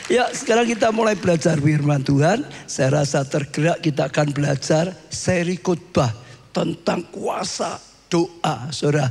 Ya, sekarang kita mulai belajar firman Tuhan. Saya rasa tergerak kita akan belajar seri khotbah tentang kuasa doa, saudara.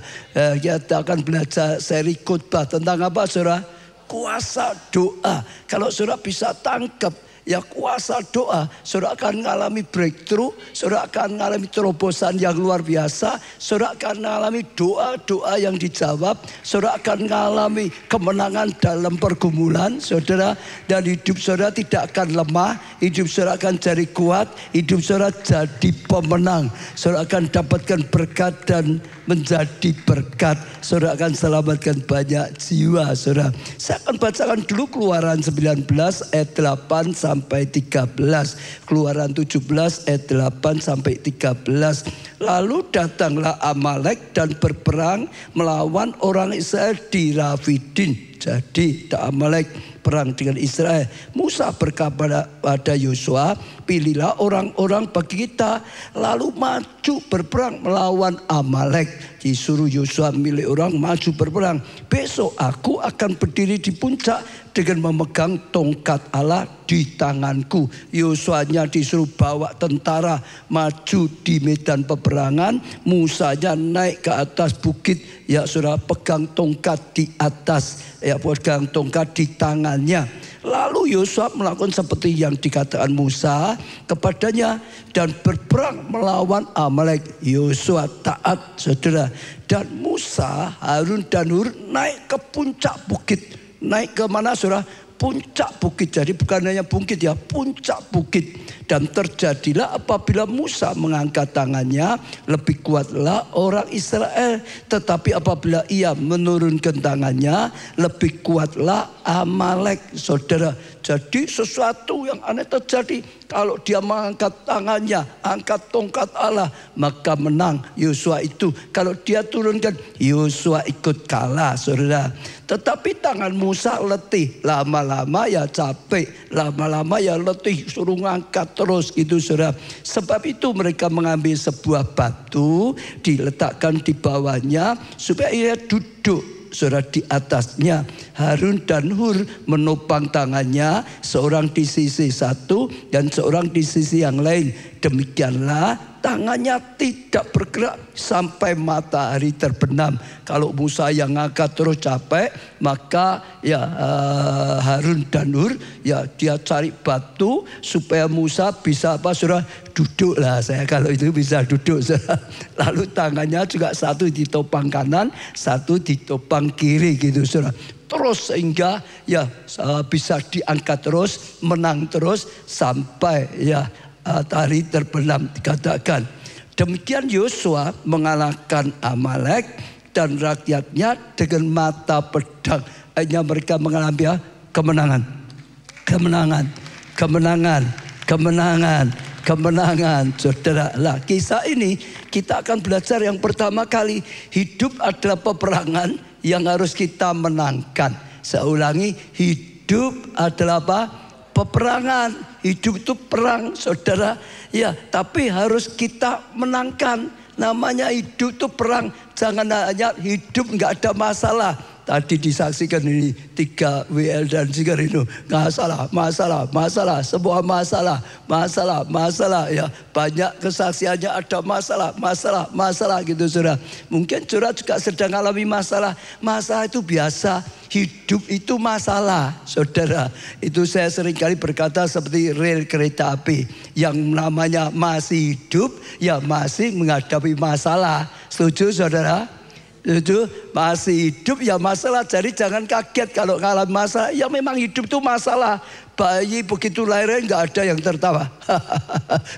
Kita akan belajar seri khotbah tentang apa, saudara? Kuasa doa. Kalau saudara bisa tangkap ya kuasa doa, saudara akan mengalami breakthrough, saudara akan mengalami terobosan yang luar biasa, saudara akan mengalami doa-doa yang dijawab, saudara akan mengalami kemenangan dalam pergumulan, saudara. Dan hidup saudara tidak akan lemah, hidup saudara akan jadi kuat, hidup saudara jadi pemenang. Saudara akan dapatkan berkat dan menjadi berkat. Saudara akan selamatkan banyak jiwa, saudara. Saya akan bacakan dulu Keluaran 19 ayat 8 sampai 13. Keluaran 17 ayat 8 sampai 13. Lalu datanglah Amalek dan berperang melawan orang Israel di Rafidim. Jadi Amalek perang dengan Israel. Musa berkata pada Yosua, pilihlah orang-orang bagi kita, lalu maju berperang melawan Amalek. Disuruh Yosua milih orang maju berperang. Besok aku akan berdiri di puncak dengan memegang tongkat Allah di tanganku. Yosuanya disuruh bawa tentara maju di medan peperangan. Musanya naik ke atas bukit. Ya, saudara, pegang tongkat di atas. Ya, pegang tongkat di tangannya. Lalu Yosua melakukan seperti yang dikatakan Musa kepadanya dan berperang melawan Amalek. Yosua taat, saudara. Dan Musa, Harun dan Hur naik ke puncak bukit. Naik ke mana, saudara? Puncak bukit. Jadi bukan hanya bukit ya, puncak bukit. Dan terjadilah apabila Musa mengangkat tangannya, lebih kuatlah orang Israel. Tetapi apabila ia menurunkan tangannya, lebih kuatlah Amalek, saudara. Jadi sesuatu yang aneh terjadi. Kalau dia mengangkat tangannya, angkat tongkat Allah, maka menang Yosua itu. Kalau dia turunkan, Yosua ikut kalah, saudara. Tetapi tangan Musa letih. Lama-lama ya capek, lama-lama ya letih, suruh ngangkat terus gitu, saudara. Sebab itu mereka mengambil sebuah batu, diletakkan di bawahnya supaya ia duduk, saudara, di atasnya. Harun dan Hur menopang tangannya, seorang di sisi satu dan seorang di sisi yang lain. Demikianlah tangannya tidak bergerak sampai matahari terbenam. Kalau Musa yang ngangkat terus capek, maka ya Harun dan Hur ya dia cari batu supaya Musa bisa apa, saudara, duduk lah. Saya kalau itu bisa duduk, saudara. Lalu tangannya juga satu di topang kanan, satu di topang kiri gitu, saudara. Terus sehingga ya bisa diangkat terus, menang terus sampai ya matahari terbenam dikatakan. Demikian Yosua mengalahkan Amalek dan rakyatnya dengan mata pedang. Hanya mereka mengalami kemenangan, kemenangan, kemenangan, kemenangan, kemenangan, saudara. Lah, kisah ini kita akan belajar yang pertama kali, hidup adalah peperangan yang harus kita menangkan. Saya ulangi, hidup adalah apa? Peperangan. Hidup itu perang, saudara. Ya, tapi harus kita menangkan. Namanya hidup itu perang. Jangan hanya hidup nggak ada masalah. Tadi disaksikan ini 3 WL dan Sigarino. Masalah, masalah, masalah. Semua masalah, masalah, masalah. Ya, banyak kesaksiannya ada masalah, masalah, masalah gitu, saudara. Mungkin saudara juga sedang alami masalah. Masalah itu biasa. Hidup itu masalah, saudara. Itu saya seringkali berkata seperti rel kereta api. Yang namanya masih hidup, ya masih menghadapi masalah. Setuju, saudara? Itu masih hidup ya masalah. Jadi jangan kaget kalau ngalamin masalah. Ya memang hidup itu masalah. Bayi begitu lahir nggak ada yang tertawa.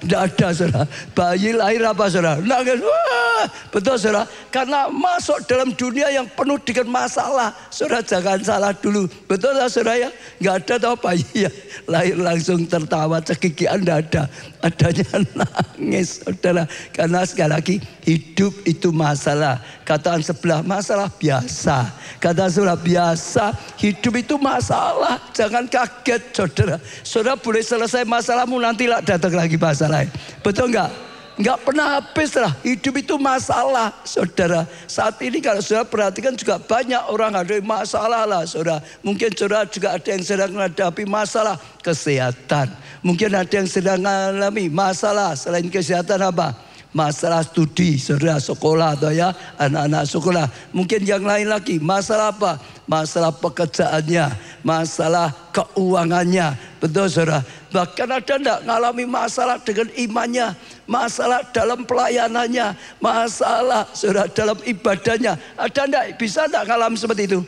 Nggak ada, saudara. Bayi lahir apa, saudara? Nangis. Wah, betul, saudara. Karena masuk dalam dunia yang penuh dengan masalah. Saudara jangan salah dulu. Betul lah, saudara ya. Nggak ada tahu bayi ya lahir langsung tertawa, cekikian nggak ada. Adanya nangis, saudara. Karena sekali lagi hidup itu masalah. Kataan sebelah masalah biasa. Kata sebelah biasa, hidup itu masalah. Jangan kaget, saudara. Saudara boleh selesai masalahmu, nanti lah datang lagi masalah. Betul enggak? nggak pernah habis lah. Hidup itu masalah, saudara. Saat ini kalau saudara perhatikan juga banyak orang ada masalah lah, saudara. Mungkin saudara juga ada yang sedang menghadapi masalah kesehatan. Mungkin ada yang sedang mengalami masalah selain kesehatan apa? Masalah studi, saudara, sekolah atau ya anak-anak sekolah. Mungkin yang lain lagi, masalah apa? Masalah pekerjaannya, masalah keuangannya. Betul, saudara. Bahkan ada enggak ngalami masalah dengan imannya, masalah dalam pelayanannya, masalah saudara dalam ibadahnya. Ada enggak? Bisa enggak ngalami seperti itu?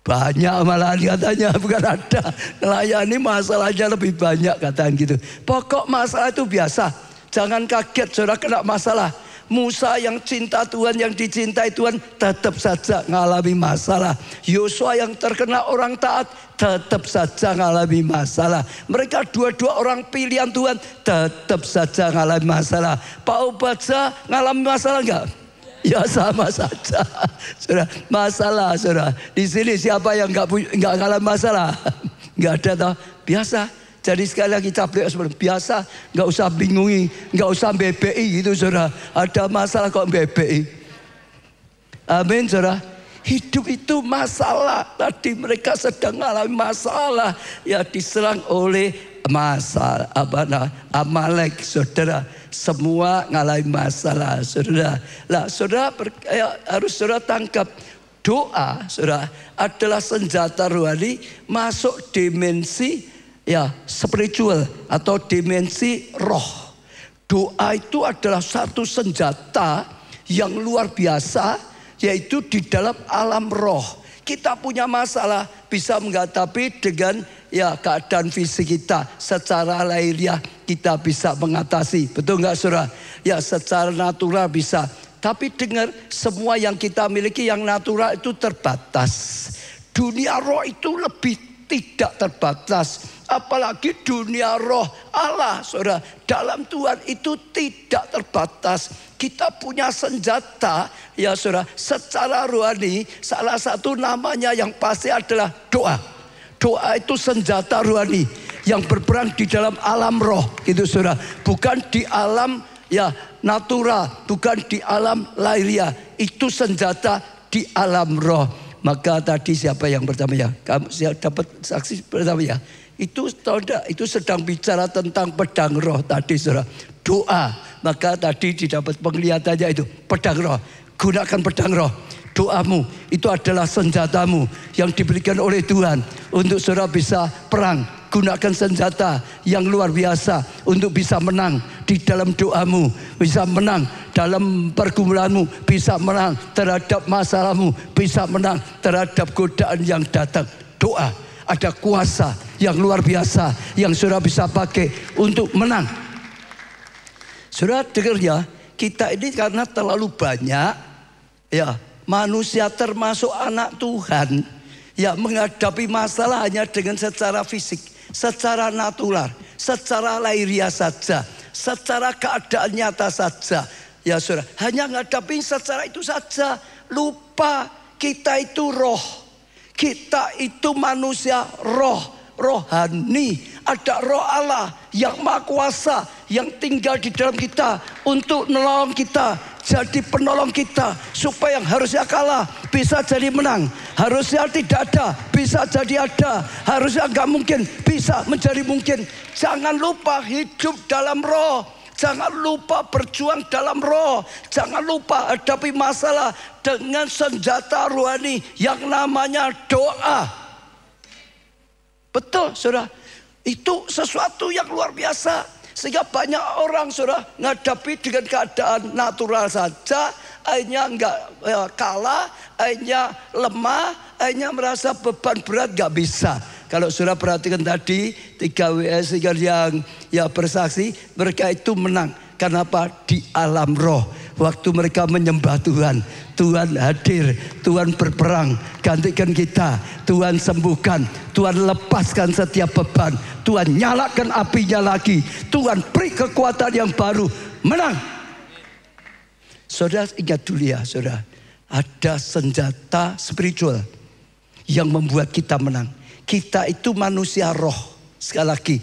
Banyak malahan katanya, bukan ada. Melayani masalahnya lebih banyak katanya gitu. Pokok masalah itu biasa. Jangan kaget saudara kena masalah. Musa yang cinta Tuhan, yang dicintai Tuhan, tetap saja ngalami masalah. Yosua yang terkena orang taat, tetap saja ngalami masalah. Mereka dua-dua orang pilihan Tuhan, tetap saja ngalami masalah. Pak Obadza ngalami masalah enggak? Ya sama saja, saudara. Masalah, saudara. Di sini siapa yang enggak ngalami masalah? Enggak ada toh? Biasa. Jadi sekali lagi caplek biasa, nggak usah bingungi, nggak usah BBI gitu, saudara. Ada masalah kok BBI. Amin, saudara. Hidup itu masalah. Tadi mereka sedang mengalami masalah, ya diserang oleh masalah Amalek, saudara. Semua ngalami masalah, saudara. Lah, saudara harus saudara tangkap. Doa, saudara, adalah senjata rohani masuk dimensi ya spiritual atau dimensi roh. Doa itu adalah satu senjata yang luar biasa, yaitu di dalam alam roh. Kita punya masalah bisa menghadapi dengan ya keadaan fisik kita. Secara lahiriah kita bisa mengatasi. Betul nggak, saudara? Ya secara natural bisa. Tapi dengar, semua yang kita miliki yang natural itu terbatas. Dunia roh itu lebih tidak terbatas. Apalagi dunia roh Allah, saudara. Dalam Tuhan itu tidak terbatas. Kita punya senjata, ya saudara. Secara rohani, salah satu namanya yang pasti adalah doa. Doa itu senjata rohani yang berperang di dalam alam roh, gitu saudara. Bukan di alam ya natural, bukan di alam lahiriah. Itu senjata di alam roh. Maka tadi siapa yang pertama ya? Kamu dapat saksi pertama ya? Itu tahu enggak? Itu sedang bicara tentang pedang roh tadi, saudara. Doa. Maka tadi didapat penglihatannya itu pedang roh. Gunakan pedang roh. Doamu itu adalah senjatamu yang diberikan oleh Tuhan untuk saudara bisa perang. Gunakan senjata yang luar biasa untuk bisa menang di dalam doamu, bisa menang dalam pergumulanmu, bisa menang terhadap masalahmu, bisa menang terhadap godaan yang datang. Doa. Ada kuasa yang luar biasa yang saudara bisa pakai untuk menang. Saudara dengar ya, kita ini karena terlalu banyak ya manusia termasuk anak Tuhan ya menghadapi masalah hanya dengan secara fisik, secara natural, secara lahiriah saja, secara keadaan nyata saja. Ya saudara, hanya menghadapi secara itu saja. Lupa kita itu roh. Kita itu manusia rohani. Ada roh Allah yang maha kuasa yang tinggal di dalam kita untuk menolong kita, jadi penolong kita. Supaya yang harusnya kalah bisa jadi menang, harusnya tidak ada bisa jadi ada, harusnya nggak mungkin bisa menjadi mungkin. Jangan lupa hidup dalam roh. Jangan lupa berjuang dalam roh. Jangan lupa hadapi masalah dengan senjata rohani yang namanya doa. Betul, saudara. Itu sesuatu yang luar biasa. Sehingga banyak orang, saudara, menghadapi dengan keadaan natural saja. Akhirnya enggak kalah, akhirnya lemah, akhirnya merasa beban berat, enggak bisa. Kalau saudara perhatikan tadi 3 WS yang ya bersaksi, mereka itu menang. Kenapa? Di alam roh. Waktu mereka menyembah Tuhan, Tuhan hadir, Tuhan berperang, gantikan kita, Tuhan sembuhkan, Tuhan lepaskan setiap beban, Tuhan nyalakan apinya lagi, Tuhan beri kekuatan yang baru, menang. Saudara ingat dulu ya, saudara, ada senjata spiritual yang membuat kita menang. Kita itu manusia roh. Sekali lagi,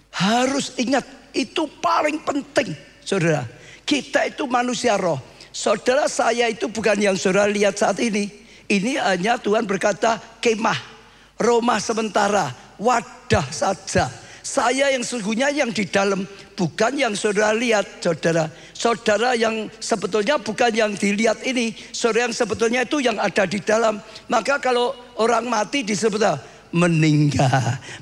harus ingat itu paling penting, saudara. Kita itu manusia roh. Saudara, saya itu bukan yang saudara lihat saat ini. Ini hanya Tuhan berkata kemah, rumah sementara, wadah saja. Saya yang sesungguhnya yang di dalam, bukan yang saudara lihat, saudara. Saudara yang sebetulnya bukan yang dilihat ini. Saudara yang sebetulnya itu yang ada di dalam. Maka kalau orang mati disebut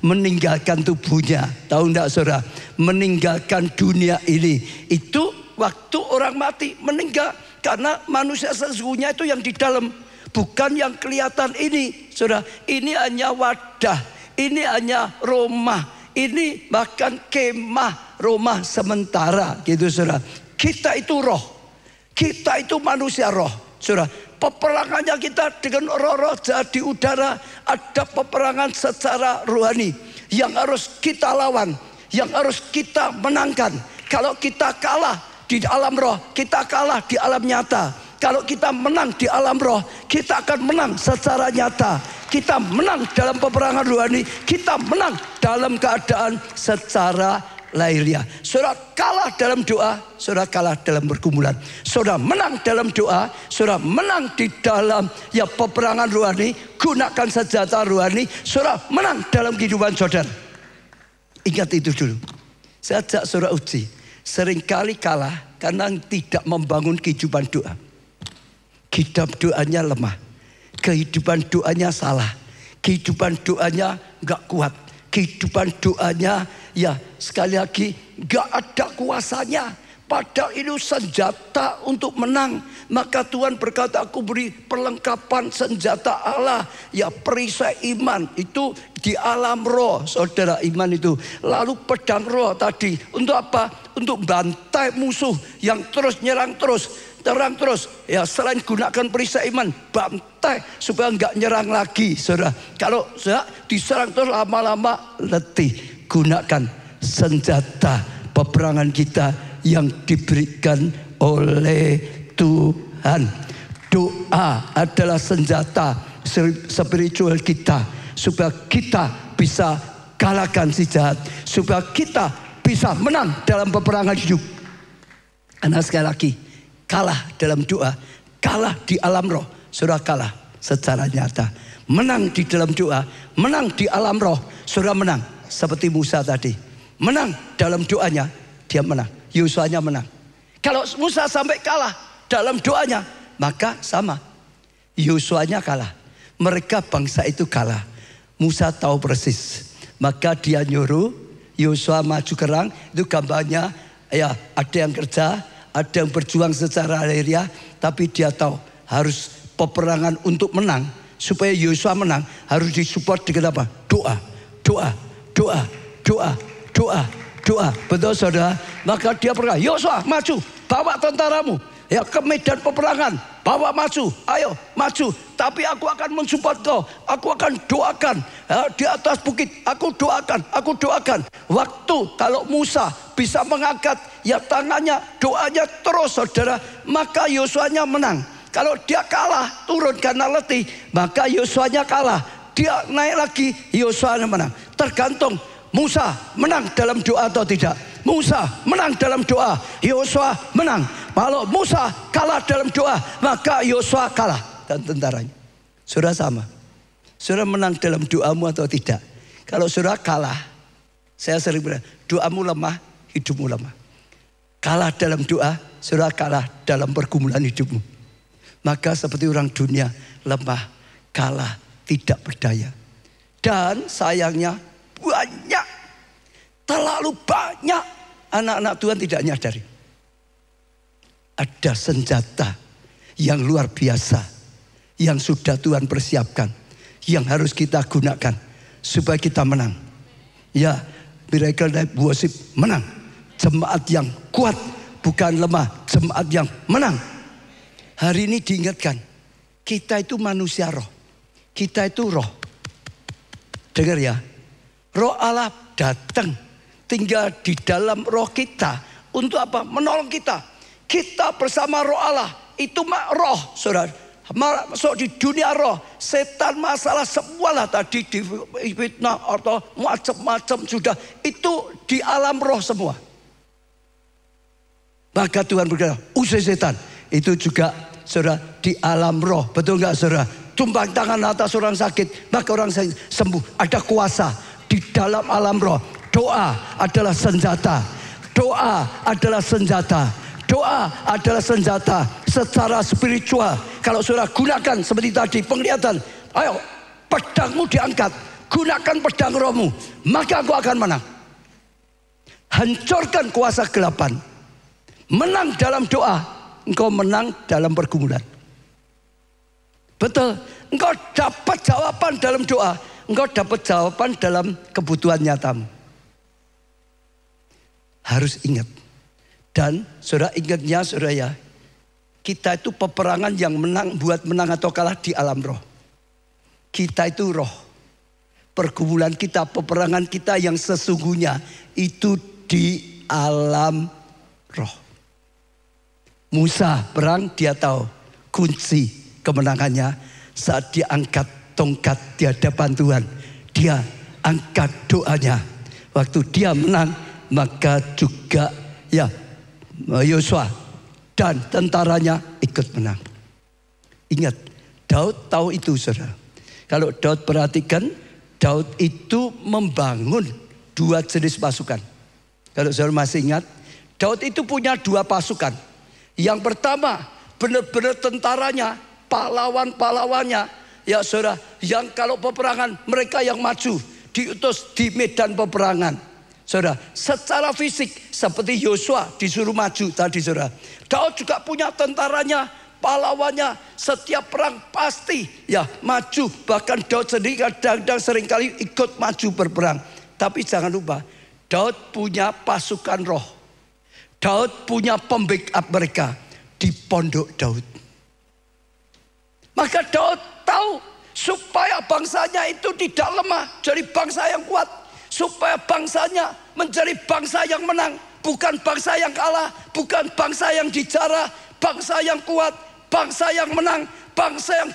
meninggalkan tubuhnya. Tahu enggak saudara? Meninggalkan dunia ini. Itu waktu orang mati meninggal. Karena manusia sesungguhnya itu yang di dalam, bukan yang kelihatan ini, saudara. Ini hanya wadah, ini hanya rumah, ini bahkan kemah, rumah sementara, gitu saudara. Kita itu roh, kita itu manusia roh, saudara. Peperangannya kita dengan roh-roh jahat di udara. Ada peperangan secara rohani yang harus kita lawan, yang harus kita menangkan. Kalau kita kalah di alam roh, kita kalah di alam nyata. Kalau kita menang di alam roh, kita akan menang secara nyata. Kita menang dalam peperangan rohani, kita menang dalam keadaan secara lahiriah. Saudara kalah dalam doa, saudara kalah dalam pergumulan. Saudara menang dalam doa, saudara menang di dalam peperangan rohani. Gunakan senjata rohani, saudara menang dalam kehidupan saudara. Ingat itu dulu. Saya ajak saudara uji. Seringkali kalah karena tidak membangun kehidupan doa. Kehidupan doanya lemah, kehidupan doanya salah, kehidupan doanya gak kuat, kehidupan doanya sekali lagi gak ada kuasanya. Padahal itu senjata untuk menang. Maka Tuhan berkata, aku beri perlengkapan senjata Allah. Perisai iman itu di alam roh, saudara, iman itu. Lalu pedang roh tadi untuk apa? Untuk bantai musuh yang terus nyerang terus, terang terus. Selain gunakan perisai iman, bantai supaya nggak nyerang lagi, saudara. Kalau diserang terus lama-lama letih. Gunakan senjata peperangan kita yang diberikan oleh Tuhan. Doa adalah senjata spiritual kita, supaya kita bisa kalahkan si jahat, supaya kita bisa menang dalam peperangan hidup. Karena sekali lagi, kalah dalam doa, kalah di alam roh, saudara kalah secara nyata. Menang di dalam doa, menang di alam roh, saudara menang. Seperti Musa tadi, menang dalam doanya, dia menang. Yosua-nya menang. Kalau Musa sampai kalah dalam doanya, maka sama, Yosua-nya kalah. Mereka bangsa itu kalah. Musa tahu persis. Maka dia nyuruh Yosua maju kerang. Itu gambarnya ada yang kerja, ada yang berjuang secara lahiriah, tapi dia tahu harus peperangan untuk menang. Supaya Yosua menang harus disupport dengan apa? Doa, doa, doa, doa, doa, doa. Betul saudara? Maka dia berkata, Yosua maju, bawa tentaramu ke medan peperangan, bawa maju, ayo maju. Tapi aku akan mensupport kau, aku akan doakan di atas bukit, aku doakan, aku doakan. Waktu kalau Musa bisa mengangkat tangannya, doanya terus saudara, maka Yosua-nya menang. Kalau dia kalah, turun karena letih, maka Yosua-nya kalah. Dia naik lagi, Yosua-nya menang. Tergantung Musa menang dalam doa atau tidak. Musa menang dalam doa, Yosua menang. Kalau Musa kalah dalam doa, maka Yosua kalah dan tentaranya. Saudara sama. Saudara menang dalam doamu atau tidak. Kalau saudara kalah, saya sering bilang, doamu lemah, hidupmu lemah. Kalah dalam doa, saudara kalah dalam pergumulan hidupmu. Maka seperti orang dunia, lemah, kalah, tidak berdaya. Dan sayangnya banyak, terlalu banyak anak-anak Tuhan tidak nyadari. Ada senjata yang luar biasa yang sudah Tuhan persiapkan, yang harus kita gunakan supaya kita menang. Miracle Night Worship menang. Jemaat yang kuat, bukan lemah, jemaat yang menang. Hari ini diingatkan, kita itu manusia roh. Kita itu roh. Dengar ya, Roh Allah datang tinggal di dalam roh kita. Untuk apa? Menolong kita. Kita bersama roh Allah. Itu roh, saudara. Masuk di dunia roh. Setan masalah semualah tadi difitnah atau macam-macam sudah. Itu di alam roh semua. Maka Tuhan berkata, usai setan. Itu juga saudara di alam roh. Betul nggak saudara? Tumpang tangan atas orang sakit, maka orang sembuh. Ada kuasa di dalam alam roh. Doa adalah senjata. Doa adalah senjata. Doa adalah senjata secara spiritual. Kalau saudara gunakan seperti tadi penglihatan. Ayo pedangmu diangkat. Gunakan pedang rohmu. Maka engkau akan menang. Hancurkan kuasa kegelapan. Menang dalam doa. Engkau menang dalam pergumulan. Betul. Engkau dapat jawaban dalam doa. Engkau dapat jawaban dalam kebutuhan nyatamu. Harus ingat. Dan saudara ingatnya saudara ya. Kita itu peperangan yang menang, buat menang atau kalah di alam roh. Kita itu roh. Pergumulan kita, peperangan kita yang sesungguhnya itu di alam roh. Musa perang, dia tahu kunci kemenangannya saat dia angkat tongkat di hadapan Tuhan. Dia angkat doanya. Waktu dia menang, maka juga ya Yosua dan tentaranya ikut menang. Ingat, Daud tahu itu saudara. Kalau Daud perhatikan, Daud itu membangun 2 jenis pasukan. Kalau saudara masih ingat, Daud itu punya 2 pasukan. Yang pertama, benar-benar tentaranya, pahlawan-pahlawannya. Ya saudara, yang kalau peperangan, mereka yang maju, diutus di medan peperangan. Saudara, secara fisik seperti Yosua disuruh maju tadi saudara. Daud juga punya tentaranya, pahlawannya. Setiap perang pasti ya maju. Bahkan Daud sendiri kadang-kadang seringkali ikut maju berperang. Tapi jangan lupa, Daud punya pasukan roh. Daud punya pembackup mereka di pondok Daud. Maka Daud tahu supaya bangsanya itu tidak lemah, jadi bangsa yang kuat. Supaya bangsanya menjadi bangsa yang menang. Bukan bangsa yang kalah, bukan bangsa yang dijara, bangsa yang kuat, bangsa yang menang, bangsa yang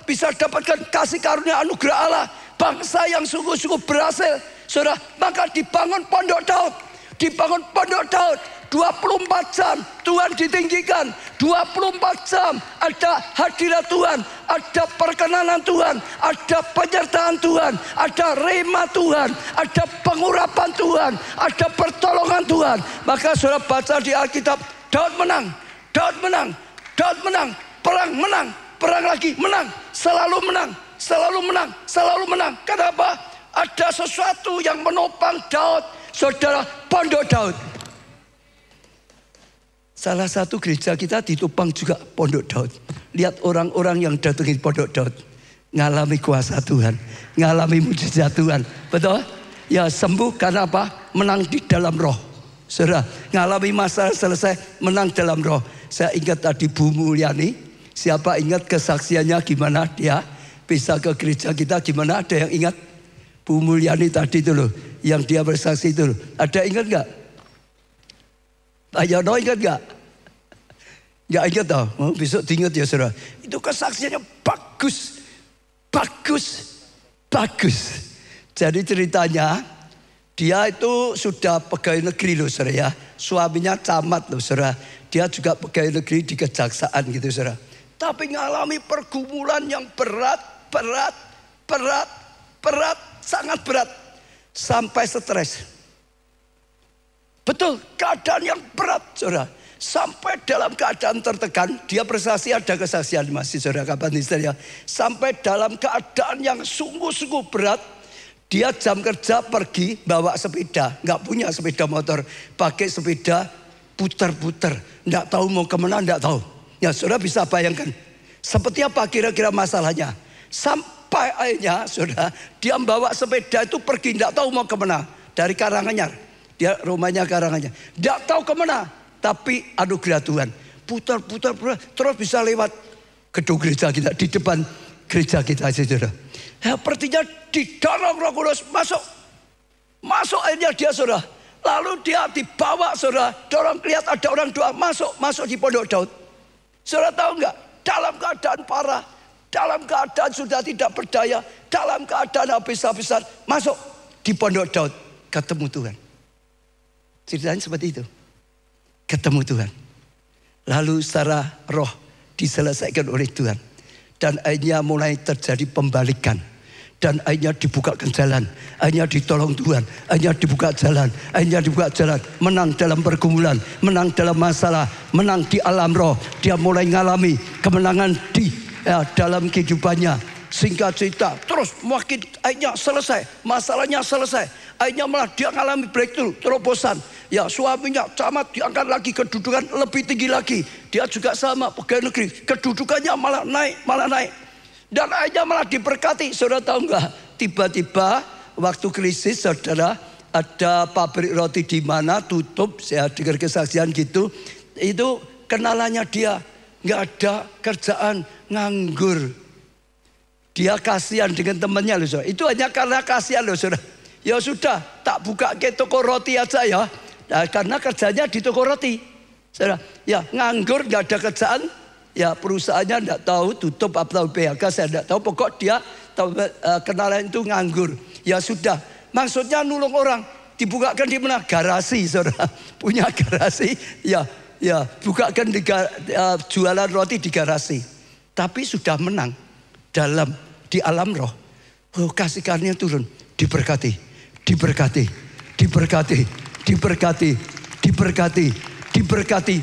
bisa dapatkan kasih karunia anugerah Allah, bangsa yang sungguh-sungguh berhasil. Saudara, maka dibangun pondok Daud. Dibangun pondok Daud 24 jam Tuhan ditinggikan. 24 jam ada hadirat Tuhan, ada perkenanan Tuhan, ada penyertaan Tuhan, ada rema Tuhan, ada pengurapan Tuhan, ada pertolongan Tuhan. Maka saudara baca di Alkitab, Daud menang, Daud menang, Daud menang, perang menang, perang lagi menang, selalu menang, selalu menang, selalu menang. Kenapa? Ada sesuatu yang menopang Daud, saudara, pondok Daud. Salah satu gereja kita ditopang juga pondok Daud. Lihat orang-orang yang datangin pondok Daud, ngalami kuasa Tuhan, ngalami mujizat Tuhan. Betul? Ya sembuh karena apa? Menang di dalam roh. Saudara, ngalami masalah selesai, menang dalam roh. Saya ingat tadi Bu Mulyani. Siapa ingat kesaksiannya gimana dia bisa ke gereja kita? Gimana? Ada yang ingat? Bu Mulyani tadi itu loh, yang dia bersaksi itu loh. Ada ingat gak? Pak Yono ingat gak? Gak ingat tau? Oh, besok diingat ya saudara. Itu kesaksiannya bagus. Bagus. Bagus. Jadi ceritanya, dia itu sudah pegawai negeri loh saudara ya. Suaminya camat loh saudara. Dia juga pegawai negeri di kejaksaan gitu saudara. Tapi ngalami pergumulan yang berat, sangat berat. Sampai stres. Betul, keadaan yang berat saudara. Sampai dalam keadaan tertekan. Dia bersaksi, ada kesaksian masih saudara kapan ya. Sampai dalam keadaan yang sungguh-sungguh berat. Dia jam kerja pergi bawa sepeda. Gak punya sepeda motor. Pakai sepeda putar-putar. Gak tahu mau kemana, gak tahu. Ya saudara bisa bayangkan. Seperti apa kira-kira masalahnya. Sampai akhirnya saudara, dia membawa sepeda itu pergi. Gak tahu mau kemana. Dari Karanganyar. Dia rumahnya Karanganyar. Gak tahu kemana. Tapi anugerah Tuhan. Putar-putar terus bisa lewat gedung gereja kita. Di depan gereja kita saudara. Ya, sepertinya didorong Roh Kudus masuk. Masuk akhirnya dia saudara. Lalu dia dibawa saudara. Dorong lihat ada orang doa. Masuk di pondok Daud. Saudara tahu enggak? Dalam keadaan parah. Dalam keadaan sudah tidak berdaya. Dalam keadaan habis-habisan. Masuk di pondok Daud. Ketemu Tuhan. Ceritanya seperti itu. ketemu Tuhan. Lalu secara roh diselesaikan oleh Tuhan. Dan akhirnya mulai terjadi pembalikan. Dan akhirnya dibukakan jalan. Akhirnya ditolong Tuhan. Akhirnya dibuka jalan. Akhirnya dibuka jalan. Menang dalam pergumulan. Menang dalam masalah. Menang di alam roh. Dia mulai mengalami kemenangan di dalam kehidupannya. Singkat cerita, terus makin akhirnya selesai, masalahnya selesai. Akhirnya malah dia mengalami breakthrough, terobosan. Ya, suaminya camat diangkat lagi, kedudukan lebih tinggi lagi. Dia juga sama pegawai negeri, kedudukannya malah naik. Dan akhirnya malah diberkati. Saudara tahu nggak? Tiba-tiba waktu krisis, saudara, ada pabrik roti di mana tutup. Saya dengar kesaksian gitu. Itu kenalannya dia nggak ada kerjaan, nganggur. Dia kasihan dengan temannya loh, saudara. Itu hanya karena kasihan loh, saudara. Ya sudah, tak buka ke toko roti aja ya. Nah, karena kerjanya di toko roti, saudara. Ya nganggur, nggak ada kerjaan. Ya perusahaannya nggak tahu tutup atau PHK, saya nggak tahu. Pokok dia tahu, kenalan itu nganggur. Ya sudah, maksudnya nulung orang. Dibukakan di mana? Garasi, saudara. Punya garasi, ya bukakan jualan roti di garasi. Tapi sudah menang di alam roh. Oh, kasih karunia turun, diberkati,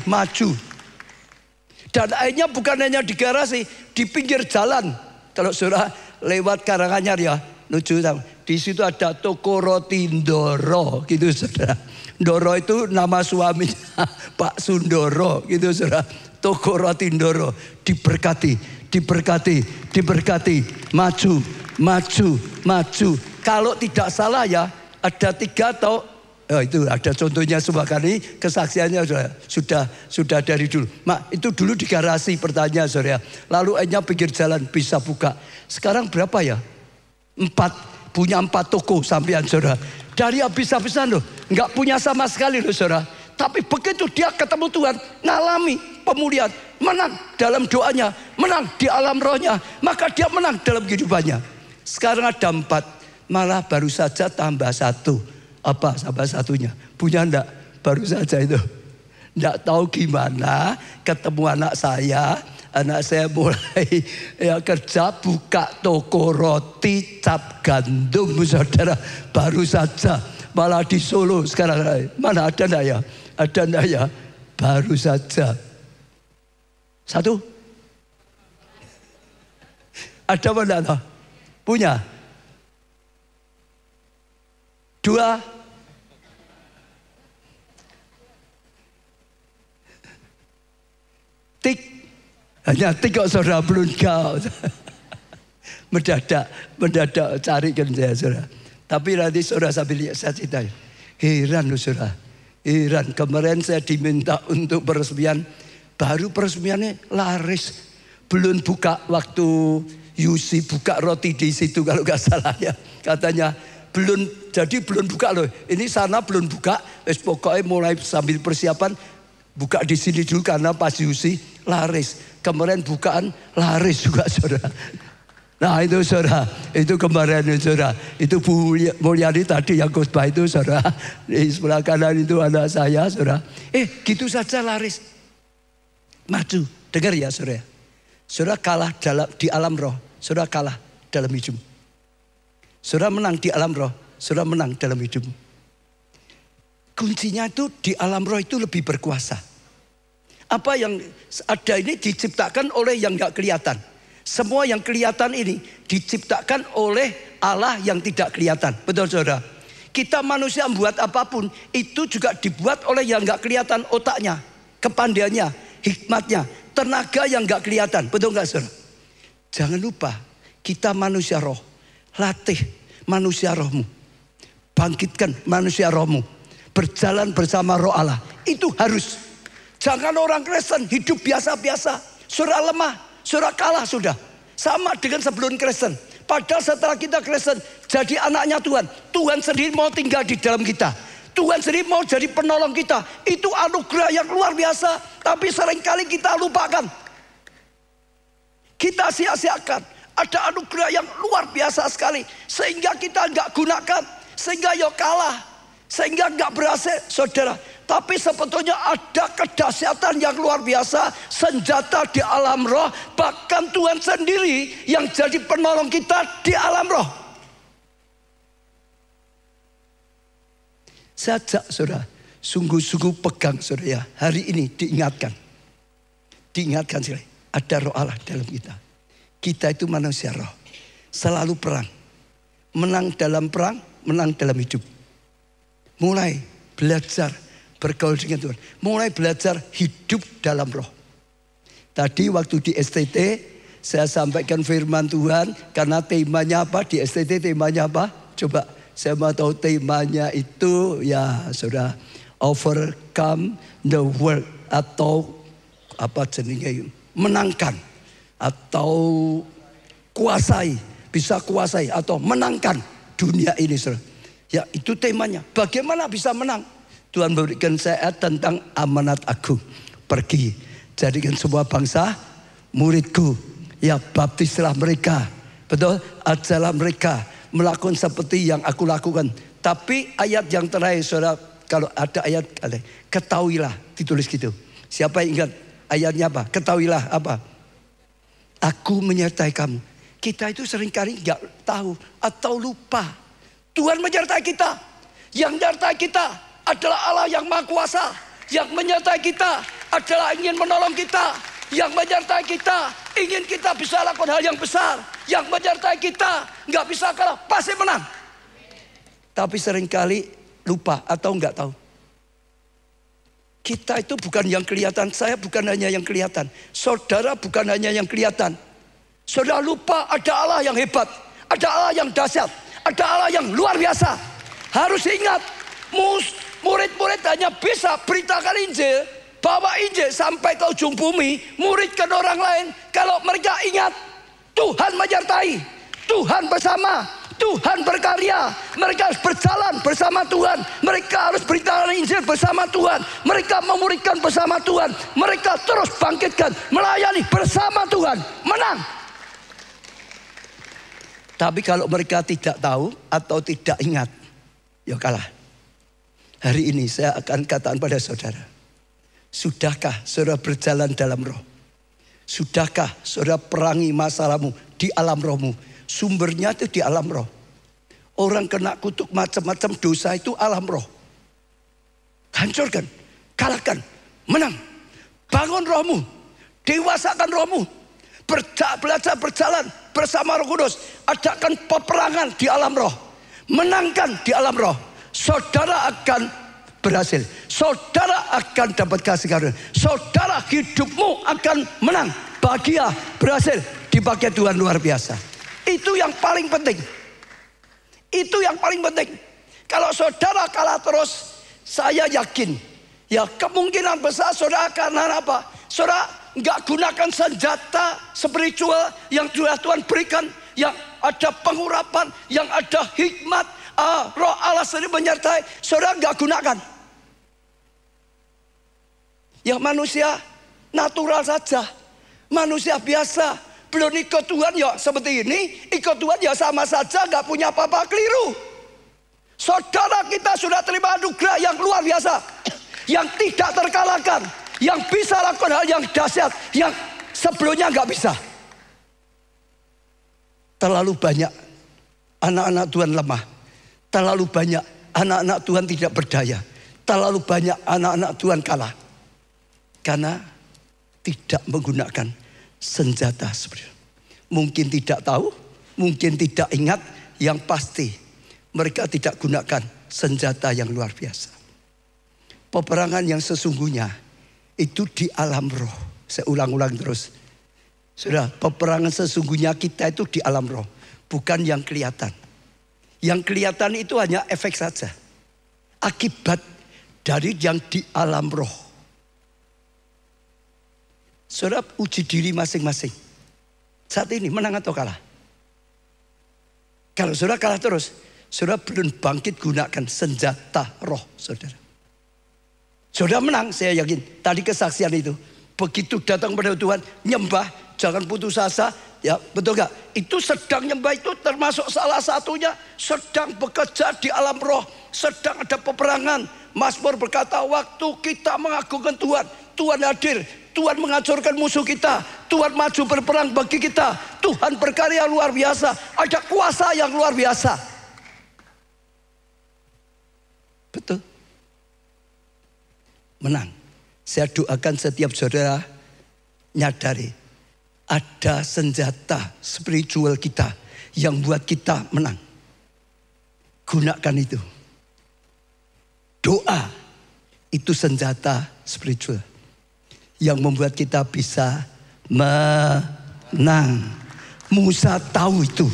maju. Dan akhirnya bukan hanya di garasi, di pinggir jalan. Kalau saudara lewat Karanganyar ya, lucu, di situ ada toko roti Ndoro, gitu saudara. Ndoro itu nama suaminya Pak Sundoro, gitu saudara. Toko roti Ndoro, diberkati, maju. Kalau tidak salah ya, ada 3 atau itu ada contohnya semua kali kesaksiannya sudah dari dulu. Mak, itu dulu di garasi, pertanyaan saudara. Lalu akhirnya pinggir jalan bisa buka. Sekarang berapa ya? 4, punya 4 toko sampean saudara. Dari habis-habisan loh, nggak punya sama sekali loh saudara. Tapi begitu dia ketemu Tuhan, ngalami pemulihan, menang dalam doanya, menang di alam rohnya, maka dia menang dalam kehidupannya. Sekarang ada 4, malah baru saja tambah 1. Apa salah satunya? Punya enggak? Baru saja itu. Enggak tahu gimana ketemu anak saya mulai kerja buka toko roti cap gandum, saudara. Baru saja, malah di Solo sekarang. Mana ada enggak ya? Ada enggak ya? Baru saja. 1. Ada mana? Punya. 2. Tik. Hanya tik kok saudara, belum kau. mendadak carikan saya saudara. Tapi nanti saudara sambil lihat saya cerita. Heran loh saudara. Heran, kemarin saya diminta untuk peresmian. Baru peresmiannya laris. Belum buka waktu Yusi buka roti di situ kalau nggak salah ya. Katanya belum buka loh. Ini sana belum buka. Pokoknya mulai sambil persiapan buka di sini dulu karena pas Yusi laris. Kemarin bukaan laris juga saudara. Nah itu saudara, itu kemarin saudara. Itu Bu Mulyani tadi yang khotbah itu saudara. Di sebelah kanan itu anak saya saudara. Gitu saja laris. Maju, dengar ya saudara. Saudara kalah di alam roh. Saudara kalah dalam hidup. Saudara menang di alam roh. Saudara menang dalam hidup. Kuncinya itu di alam roh itu lebih berkuasa. Apa yang ada ini diciptakan oleh yang gak kelihatan. Semua yang kelihatan ini diciptakan oleh Allah yang tidak kelihatan. Betul saudara? Kita manusia membuat apapun itu juga dibuat oleh yang gak kelihatan, otaknya, kepandaiannya, hikmatnya, tenaga yang gak kelihatan. Betul gak saudara? Jangan lupa kita manusia roh. Latih manusia rohmu. Bangkitkan manusia rohmu. Berjalan bersama roh Allah. Itu harus. Jangan orang Kristen hidup biasa-biasa. Saudara lemah, saudara kalah sudah. Sama dengan sebelum Kristen. Padahal setelah kita Kristen jadi anaknya Tuhan. Tuhan sendiri mau tinggal di dalam kita. Tuhan sendiri mau jadi penolong kita. Itu anugerah yang luar biasa. Tapi seringkali kita lupakan. Kita sia-siakan. Ada anugerah yang luar biasa sekali. Sehingga kita nggak gunakan. Sehingga ya kalah. Sehingga nggak berhasil. Saudara, Tapi sebetulnya ada kedahsyatan yang luar biasa, senjata di alam roh. Bahkan Tuhan sendiri yang jadi penolong kita di alam roh. Saya ajak saudara, sungguh-sungguh pegang saudara ya. Hari ini diingatkan. Diingatkan saudara, ada roh Allah dalam kita. Kita itu manusia roh. Selalu perang. Menang dalam perang, menang dalam hidup. Mulai belajar bergaul dengan Tuhan. Mulai belajar hidup dalam roh. Tadi waktu di STT saya sampaikan firman Tuhan. Karena temanya apa? Di STT temanya apa? Coba saya mau tahu temanya itu. Ya saudara, overcome the world. Atau apa jenisnya, menangkan. Atau kuasai. Bisa kuasai atau menangkan dunia ini saudara. Ya itu temanya. Bagaimana bisa menang? Tuhan memberikan saya tentang amanat agung. Pergi, jadikan semua bangsa muridku. Ya baptislah mereka. Betul, ajarlah mereka melakukan seperti yang aku lakukan. Tapi ayat yang terakhir saudara, kalau ada ayat, ketahuilah, ditulis gitu. Siapa yang ingat ayatnya apa? Ketahuilah apa? Aku menyertai kamu. Kita itu seringkali nggak tahu atau lupa. Tuhan menyertai kita. Yang menyertai kita adalah Allah yang Maha Kuasa. Yang menyertai kita adalah ingin menolong kita. Yang menyertai kita ingin kita bisa lakukan hal yang besar. Yang menyertai kita nggak bisa kalah, pasti menang. Tapi seringkali lupa atau nggak tahu. Kita itu bukan yang kelihatan. Saya bukan hanya yang kelihatan. Saudara bukan hanya yang kelihatan. Saudara lupa ada Allah yang hebat. Ada Allah yang dahsyat. Ada Allah yang luar biasa. Harus ingat, murid-murid hanya bisa beritakan Injil, bawa Injil sampai ke ujung bumi, muridkan orang lain. Kalau mereka ingat, Tuhan menyertai, Tuhan bersama, Tuhan berkarya. Mereka harus berjalan bersama Tuhan. Mereka harus beritakan Injil bersama Tuhan. Mereka memuridkan bersama Tuhan. Mereka terus bangkitkan, melayani bersama Tuhan. Menang. Tapi kalau mereka tidak tahu atau tidak ingat, ya kalah. Hari ini saya akan katakan pada saudara, sudahkah saudara berjalan dalam roh? Sudahkah saudara perangi masalahmu di alam rohmu? Sumbernya itu di alam roh. Orang kena kutuk macam-macam dosa itu alam roh. Hancurkan, kalahkan, menang. Bangun rohmu, dewasakan rohmu. Belajar berjalan bersama Roh Kudus. Adakan peperangan di alam roh. Menangkan di alam roh. Saudara akan berhasil. Saudara akan dapat kasih karunia. Saudara hidupmu akan menang. Bahagia, berhasil. Dipakai Tuhan luar biasa. Itu yang paling penting. Itu yang paling penting. Kalau saudara kalah terus, saya yakin, ya kemungkinan besar saudara akan apa? Saudara nggak gunakan senjata spiritual yang Tuhan berikan, yang ada pengurapan, yang ada hikmat, Roh Allah sendiri menyertai. Saudara nggak gunakan. Yang manusia natural saja, manusia biasa, belum ikut Tuhan ya seperti ini, ikut Tuhan ya sama saja nggak punya apa-apa, keliru. Saudara kita sudah terima anugerah yang luar biasa, yang tidak terkalahkan. Yang bisa lakukan hal yang dahsyat, yang sebelumnya nggak bisa. Terlalu banyak anak-anak Tuhan lemah. Terlalu banyak anak-anak Tuhan tidak berdaya. Terlalu banyak anak-anak Tuhan kalah. Karena tidak menggunakan senjata seperti itu. Mungkin tidak tahu, mungkin tidak ingat. Yang pasti mereka tidak gunakan senjata yang luar biasa. Peperangan yang sesungguhnya itu di alam roh. Saya ulang-ulang terus. Sudah, peperangan sesungguhnya kita itu di alam roh. Bukan yang kelihatan. Yang kelihatan itu hanya efek saja. Akibat dari yang di alam roh. Saudara uji diri masing-masing. Saat ini menang atau kalah? Kalau saudara kalah terus, saudara belum bangkit gunakan senjata roh saudara. Saudara menang, saya yakin. Tadi kesaksian itu. Begitu datang pada Tuhan, nyembah, jangan putus asa. Ya, betul gak? Itu sedang nyembah itu termasuk salah satunya sedang bekerja di alam roh, sedang ada peperangan. Mazmur berkata, waktu kita mengagungkan Tuhan, Tuhan hadir, Tuhan menghancurkan musuh kita, Tuhan maju berperang bagi kita, Tuhan berkarya luar biasa, ada kuasa yang luar biasa. Betul. Menang. Saya doakan setiap saudara nyadari ada senjata spiritual kita yang buat kita menang. Gunakan itu. Doa itu senjata spiritual yang membuat kita bisa menang. Musa tahu itu.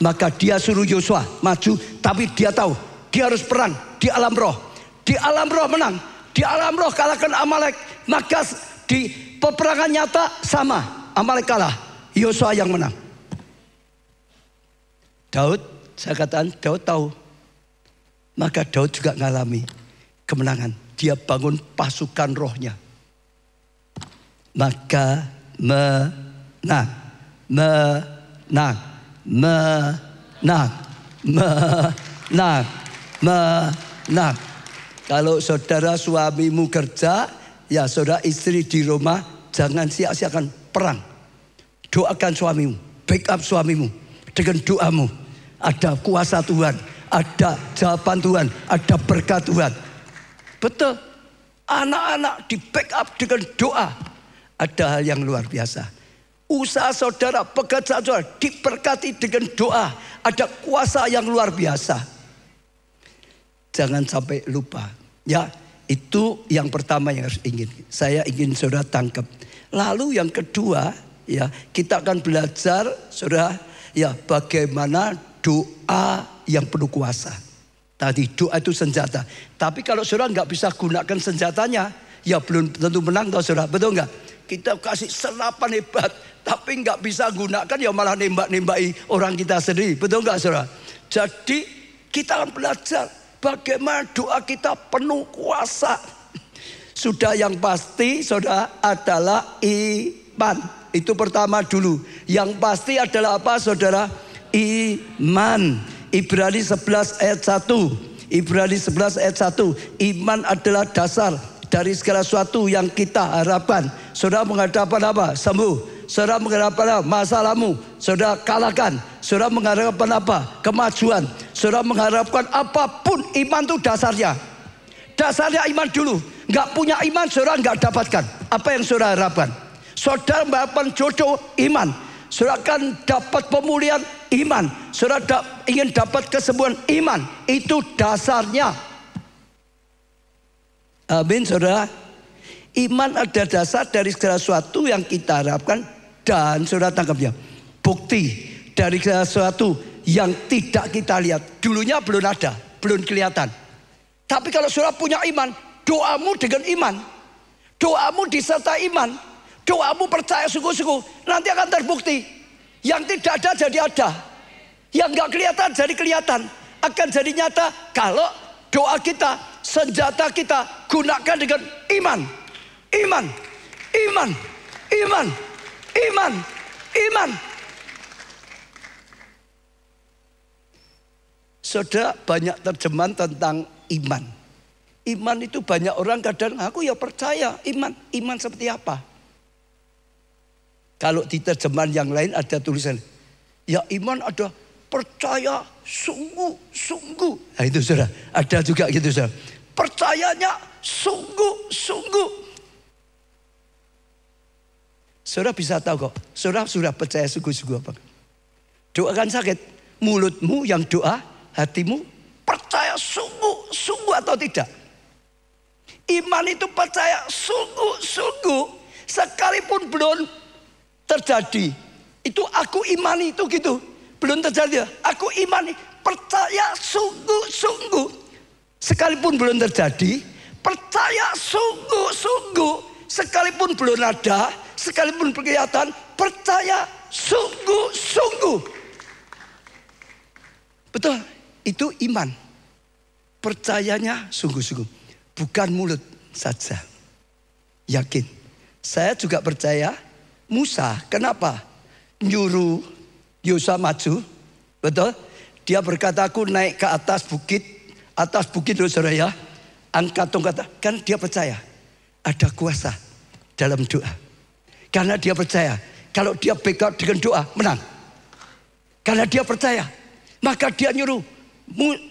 Maka dia suruh Yosua maju, tapi dia tahu dia harus perang di alam roh. Di alam roh menang, di alam roh kalahkan Amalek. Maka di peperangan nyata sama, Amalek kalah, Yosua yang menang. Daud, saya katakan Daud tahu. Maka Daud juga mengalami kemenangan. Dia bangun pasukan rohnya. Maka menang, menang, menang, menang, menang. Kalau saudara suamimu kerja, ya saudara istri di rumah, jangan sia-siakan perang. Doakan suamimu, backup suamimu dengan doamu. Ada kuasa Tuhan, ada jawaban Tuhan, ada berkat Tuhan. Betul. Anak-anak di backup dengan doa. Ada hal yang luar biasa. Usaha saudara, pekerjaan saudara diberkati dengan doa. Ada kuasa yang luar biasa. Jangan sampai lupa. Ya, itu yang pertama yang harus saya ingin saudara tangkap. Lalu yang kedua, ya, kita akan belajar saudara, ya, bagaimana doa yang penuh kuasa. Tadi doa itu senjata. Tapi kalau saudara nggak bisa gunakan senjatanya, ya belum tentu menang toh saudara. Betul nggak? Kita kasih senapan hebat, tapi nggak bisa gunakan, ya malah nembak-nembaki orang kita sendiri. Betul nggak saudara? Jadi kita akan belajar bagaimana doa kita penuh kuasa. Sudah yang pasti saudara adalah iman. Itu pertama dulu. Yang pasti adalah apa saudara? Iman. Ibrani 11 ayat 1. Ibrani 11 ayat 1. Iman adalah dasar dari segala sesuatu yang kita harapkan. Saudara menghadapkan apa? Sembuh. Saudara menghadapkan apa? Masalahmu. Saudara kalahkan. Saudara mengharapkan apa? Kemajuan. Saudara mengharapkan apapun, iman itu dasarnya. Dasarnya iman dulu. Gak punya iman, saudara gak dapatkan apa yang saudara harapkan. Saudara mengharapkan jodoh, iman. Saudara akan dapat pemulihan, iman. Saudara ingin dapat kesembuhan, iman. Itu dasarnya. Amin saudara. Iman ada dasar dari segala sesuatu yang kita harapkan. Dan saudara tangkapnya, bukti dari segala sesuatu yang tidak kita lihat. Dulunya belum ada, belum kelihatan. Tapi kalau saudara punya iman, doamu dengan iman, doamu disertai iman, doamu percaya sungguh-sungguh, nanti akan terbukti. Yang tidak ada jadi ada, yang gak kelihatan jadi kelihatan. Akan jadi nyata kalau doa kita, senjata kita gunakan dengan iman. Iman, iman, iman, iman, iman. Saudara, banyak terjemahan tentang iman. Iman itu banyak orang kadang aku ya percaya iman. Iman seperti apa? Kalau di terjemahan yang lain ada tulisan, ya iman ada percaya sungguh-sungguh. Nah itu saudara, ada juga gitu saudara. Percayanya sungguh-sungguh. Saudara bisa tahu kok, saudara sudah percaya sungguh-sungguh apa? Doakan sakit, mulutmu yang doa, hatimu percaya sungguh-sungguh atau tidak? Iman itu percaya sungguh-sungguh, sekalipun belum terjadi. Itu aku imani itu gitu. Belum terjadi. Aku imani, percaya sungguh-sungguh. Sekalipun belum terjadi, percaya sungguh-sungguh. Sekalipun belum ada, sekalipun kelihatan, percaya sungguh-sungguh. Betul, itu iman. Percayanya sungguh-sungguh. Bukan mulut saja. Yakin. Saya juga percaya Musa, kenapa? nyuruh Yosua maju, betul? Dia berkata, aku naik ke atas bukit loh saudara ya, angkat tongkat. Kan dia percaya ada kuasa dalam doa. Karena dia percaya kalau dia backup dengan doa menang. Karena dia percaya, maka dia nyuruh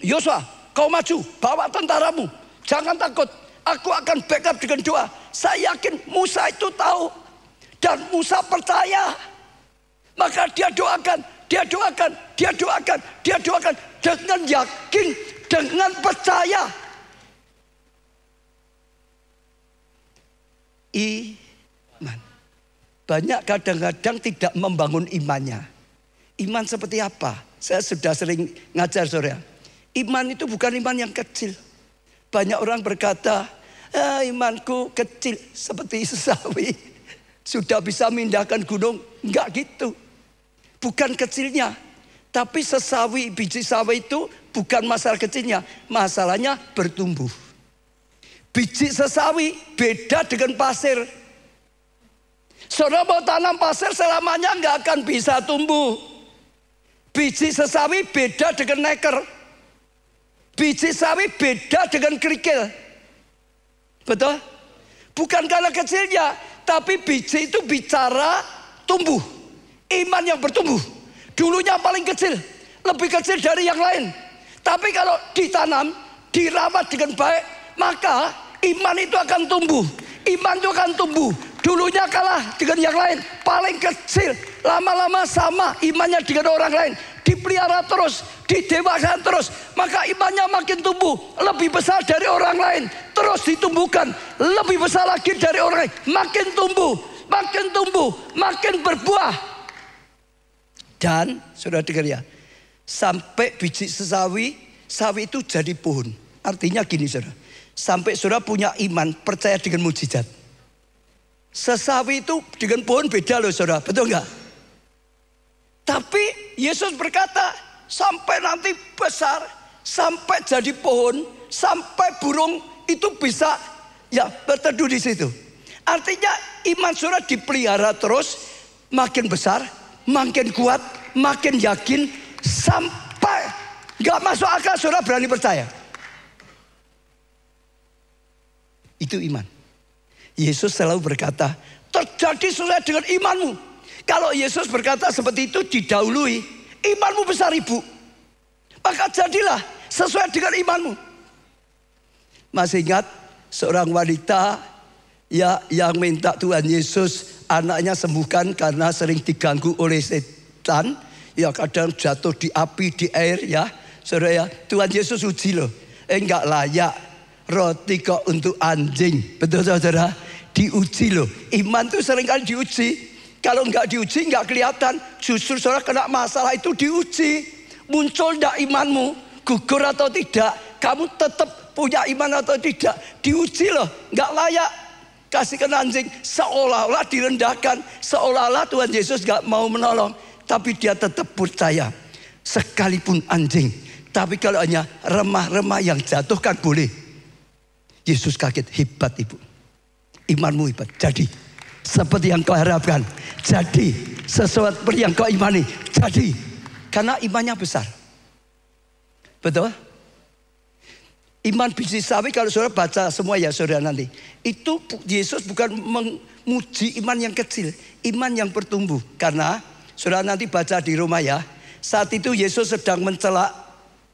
Yosua, kau maju, bawa tentaramu, jangan takut, aku akan backup dengan doa. Saya yakin Musa itu tahu dan Musa percaya. Maka dia doakan dengan yakin, dengan percaya. Iman. Banyak kadang-kadang tidak membangun imannya. Iman seperti apa? Saya sudah sering ngajar saudara. Iman itu bukan iman yang kecil. Banyak orang berkata, imanku kecil seperti sesawi. Sudah bisa memindahkan gunung. Enggak gitu. Bukan kecilnya. Tapi sesawi, biji sawi itu bukan masalah kecilnya. Masalahnya bertumbuh. Biji sesawi beda dengan pasir. Saudara mau tanam pasir selamanya enggak akan bisa tumbuh. Biji sesawi beda dengan neker. Biji sawi beda dengan kerikil. Betul? Bukan karena kecilnya, tapi biji itu bicara tumbuh. Iman yang bertumbuh. Dulunya paling kecil, lebih kecil dari yang lain. Tapi kalau ditanam, dirawat dengan baik, maka iman itu akan tumbuh. Iman itu akan tumbuh. Dulunya kalah dengan yang lain, paling kecil. Lama-lama sama imannya dengan orang lain. Dipelihara terus, didewasakan terus, maka imannya makin tumbuh, lebih besar dari orang lain. Terus ditumbuhkan, lebih besar lagi dari orang lain. Makin tumbuh, makin berbuah. Dan saudara dengar ya, sampai biji sesawi, sawi itu jadi pohon. Artinya gini saudara, sampai saudara punya iman, percaya dengan mujizat. Sesawi itu dengan pohon beda loh saudara, betul enggak? Tapi Yesus berkata, sampai nanti besar, sampai jadi pohon, sampai burung itu bisa ya berteduh di situ. Artinya iman saudara dipelihara terus, makin besar, makin kuat, makin yakin, sampai gak masuk akal saudara berani percaya. Itu iman. Yesus selalu berkata, terjadi sesuai dengan imanmu. Kalau Yesus berkata seperti itu didahului, imanmu besar ibu, maka jadilah sesuai dengan imanmu. Masih ingat seorang wanita ya yang minta Tuhan Yesus anaknya sembuhkan karena sering diganggu oleh setan. Ya kadang jatuh di api, di air ya. Saudara ya, Tuhan Yesus uji loh. Enggak layak roti kok untuk anjing. Betul saudara? Diuji loh. Iman tuh seringkali diuji. Kalau enggak diuji enggak kelihatan. Justru saudara kena masalah itu diuji. Muncul enggak imanmu, gugur atau tidak, kamu tetap punya iman atau tidak. Diuji loh, enggak layak kasihkan anjing. Seolah-olah direndahkan, seolah-olah Tuhan Yesus enggak mau menolong. Tapi dia tetap percaya. Sekalipun anjing, tapi kalau hanya remah-remah yang jatuhkan boleh. Yesus kaget, hebat ibu, imanmu hebat. Jadi seperti yang kau harapkan, jadi sesuatu yang kau imani, jadi karena imannya besar. Betul? Iman biji sawi kalau saudara baca semua ya saudara nanti, itu Yesus bukan menguji iman yang kecil, iman yang bertumbuh. Karena saudara nanti baca di rumah ya, saat itu Yesus sedang mencela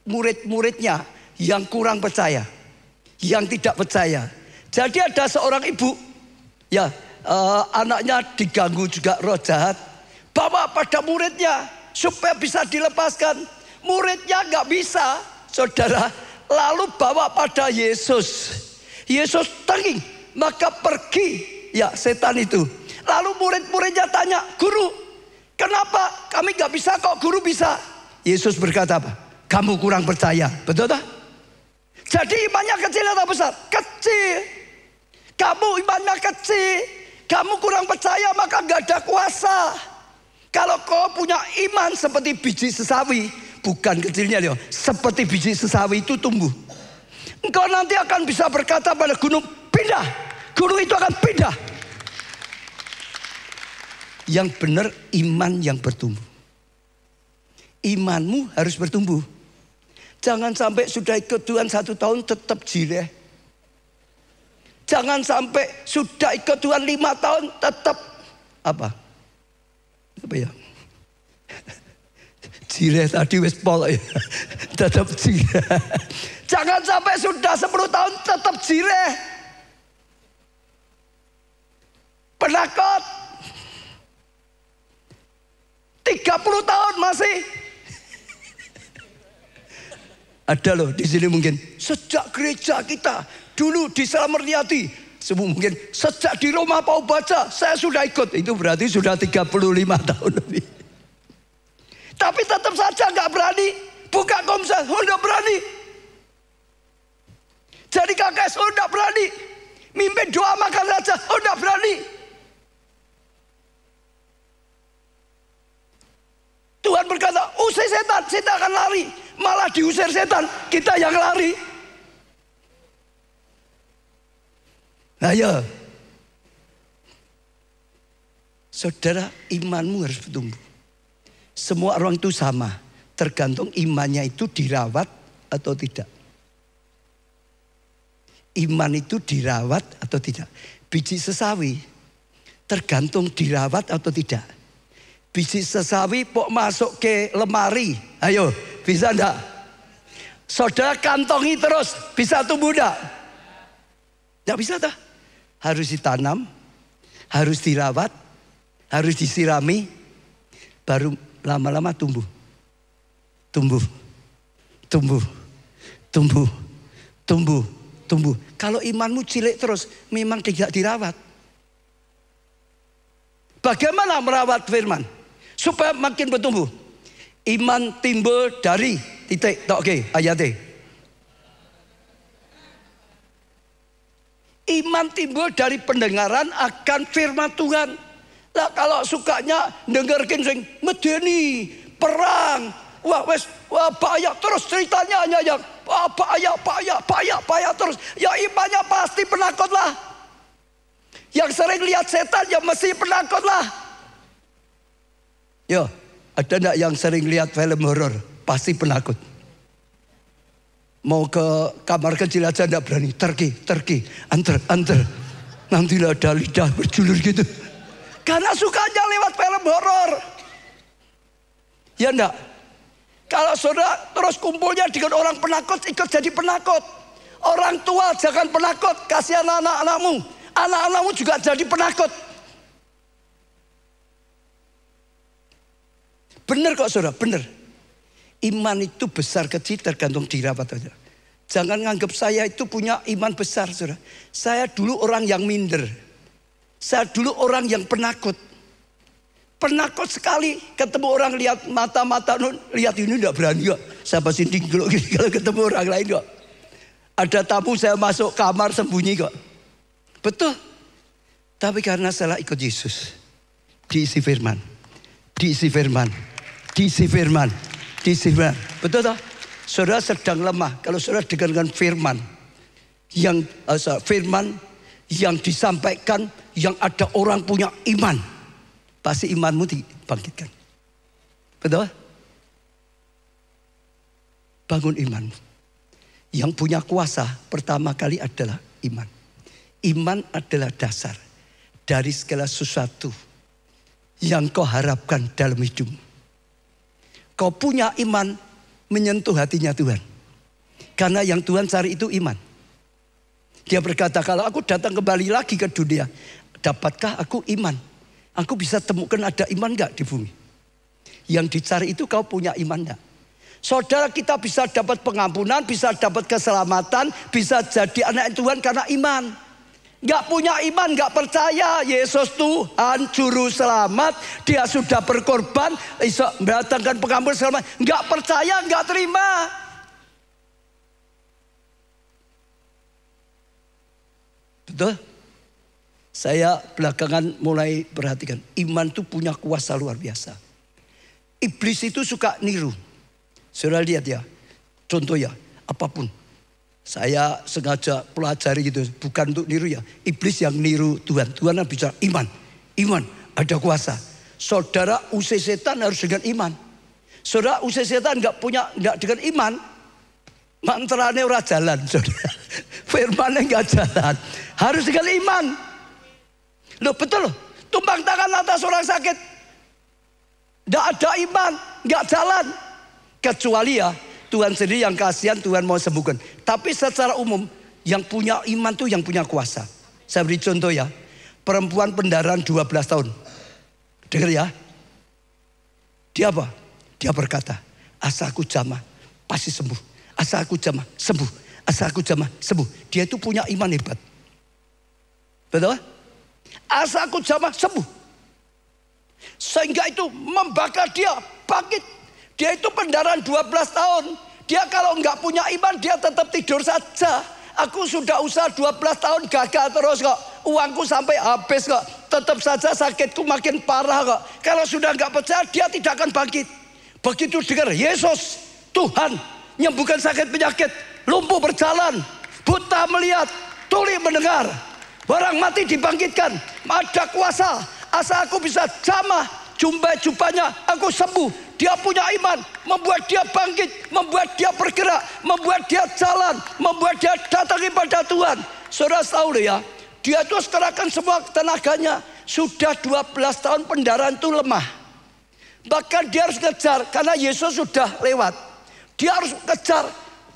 murid-muridnya yang kurang percaya, yang tidak percaya. Jadi ada seorang ibu, ya anaknya diganggu juga roh jahat, bawa pada muridnya supaya bisa dilepaskan. Muridnya nggak bisa, saudara. Lalu bawa pada Yesus. Yesus tenging, maka pergi ya setan itu. Lalu murid-muridnya tanya, guru, kenapa kami nggak bisa kok guru bisa? Yesus berkata apa? Kamu kurang percaya, betul tak? Jadi imannya kecil atau besar? Kecil. Kamu imannya kecil, kamu kurang percaya maka nggak ada kuasa. Kalau kau punya iman seperti biji sesawi, bukan kecilnya loh, seperti biji sesawi itu tumbuh, engkau nanti akan bisa berkata pada gunung, pindah. Gunung itu akan pindah. Yang benar iman yang bertumbuh. Imanmu harus bertumbuh. Jangan sampai sudah ikut Tuhan 1 tahun tetap jireh. Jangan sampai sudah ikut Tuhan 5 tahun tetap apa ya? Jireh tadi wis pol ya. Tetap jireh. Jangan sampai sudah 10 tahun tetap jireh. Penakut. 30 tahun masih. Ada loh di sini mungkin sejak gereja kita dulu di Slamerniati, semua mungkin sejak di Roma Pau Baca saya sudah ikut. Itu berarti sudah 35 tahun lebih. Tapi tetap saja nggak berani buka komsel, nggak berani. Jadi KKS, nggak berani. Mimpin doa makan raja, nggak berani. Tuhan berkata, usir setan, setan akan lari. Malah diusir setan, kita yang lari. Ayo. Saudara, imanmu harus bertumbuh. Semua orang itu sama. Tergantung imannya itu dirawat atau tidak. Iman itu dirawat atau tidak. Biji sesawi tergantung dirawat atau tidak. Biji sesawi pok masuk ke lemari. Ayo, bisa enggak? Saudara kantongi terus, bisa tumbuh enggak? Enggak bisa dah. Harus ditanam, harus dirawat, harus disirami, baru lama-lama tumbuh. Tumbuh, tumbuh, tumbuh, tumbuh, tumbuh. Kalau imanmu cilik terus, memang tidak dirawat. Bagaimana merawat firman? Supaya makin bertumbuh. Iman timbul dari titik. Oke, ayatnya. Iman timbul dari pendengaran akan firman Tuhan. Lah kalau sukanya dengerin sing medeni, perang, wah bahaya terus ceritanya hanya yang bahaya terus. Ya imannya pasti penakut lah. Yang sering lihat setan ya mesti penakut lah. Yo, ada enggak yang sering lihat film horor? Pasti penakut. Mau ke kamar kecil aja enggak berani. Terki, anter. Nantilah ada lidah berjulur gitu. Karena sukanya lewat film horor. Ya enggak? Kalau saudara terus kumpulnya dengan orang penakut, ikut jadi penakut. Orang tua jangan penakut, kasihan anak-anakmu. Anak-anakmu juga jadi penakut. Benar kok saudara, benar. Iman itu besar kecil tergantung dirawat aja. Jangan nganggap saya itu punya iman besar saudara. Saya dulu orang yang minder. Saya dulu orang yang penakut. Penakut sekali ketemu orang lihat mata-mata, lihat ini enggak berani kok. Saya pasti tinggal kalau ketemu orang lain kok. Ada tamu saya masuk kamar sembunyi kok. Betul. Tapi karena salah ikut Yesus. Diisi firman. Betul toh? Saudara sedang lemah. Kalau saudara dengarkan firman yang disampaikan, yang ada orang punya iman, pasti imanmu dibangkitkan. Betul? Bangun imanmu. Yang punya kuasa pertama kali adalah iman. Iman adalah dasar dari segala sesuatu yang kau harapkan dalam hidupmu. Kau punya iman menyentuh hatinya Tuhan. Karena yang Tuhan cari itu iman. Dia berkata, kalau aku datang kembali lagi ke dunia, dapatkah aku iman? Aku bisa temukan ada iman enggak di bumi? Yang dicari itu kau punya iman enggak? Saudara, kita bisa dapat pengampunan, bisa dapat keselamatan, bisa jadi anak Tuhan karena iman. Gak punya iman, gak percaya Yesus Tuhan Juru Selamat, Dia sudah berkorban, mendatangkan pengampunan selamat. Gak percaya, gak terima. Betul? Saya belakangan mulai perhatikan, iman itu punya kuasa luar biasa. Iblis itu suka niru. Saudara lihat ya, contoh ya, apapun. Saya sengaja pelajari gitu, bukan untuk niru ya. Iblis yang niru Tuhan. Tuhan bicara iman, ada kuasa. Saudara usir setan harus dengan iman. Saudara usir setan nggak dengan iman, mantranya ora jalan, saudara. Firmannya nggak jalan. Harus dengan iman. Loh betul loh. Tumpang tangan atas orang sakit, nggak ada iman, nggak jalan. Kecuali ya Tuhan sendiri yang kasihan, Tuhan mau sembuhkan. Tapi secara umum yang punya iman tuh yang punya kuasa. Saya beri contoh ya. Perempuan pendarahan 12 tahun. Dengar ya. Dia apa? Dia berkata, asal aku jamah pasti sembuh. Asal aku jamah sembuh. Asal aku jamah sembuh. Dia itu punya iman hebat. Betul? Asal aku jamah sembuh. Sehingga itu membakar dia bangkit. Dia itu pendarahan 12 tahun. Dia kalau nggak punya iman dia tetap tidur saja. Aku sudah usaha 12 tahun gagal terus kok. Uangku sampai habis kok. Tetap saja sakitku makin parah kok. Kalau sudah nggak percaya dia tidak akan bangkit. Begitu dengar Yesus Tuhan nyembuhkan sakit penyakit, lumpuh berjalan, buta melihat, tuli mendengar, orang mati dibangkitkan, ada kuasa. Asal aku bisa jamah jubahnya, aku sembuh. Dia punya iman, membuat dia bangkit, membuat dia bergerak, membuat dia jalan, membuat dia datang kepada Tuhan. Saudara tahu ya, dia terus kerahkan semua tenaganya. Sudah 12 tahun pendarahan itu lemah. Bahkan dia harus kejar karena Yesus sudah lewat. Dia harus kejar,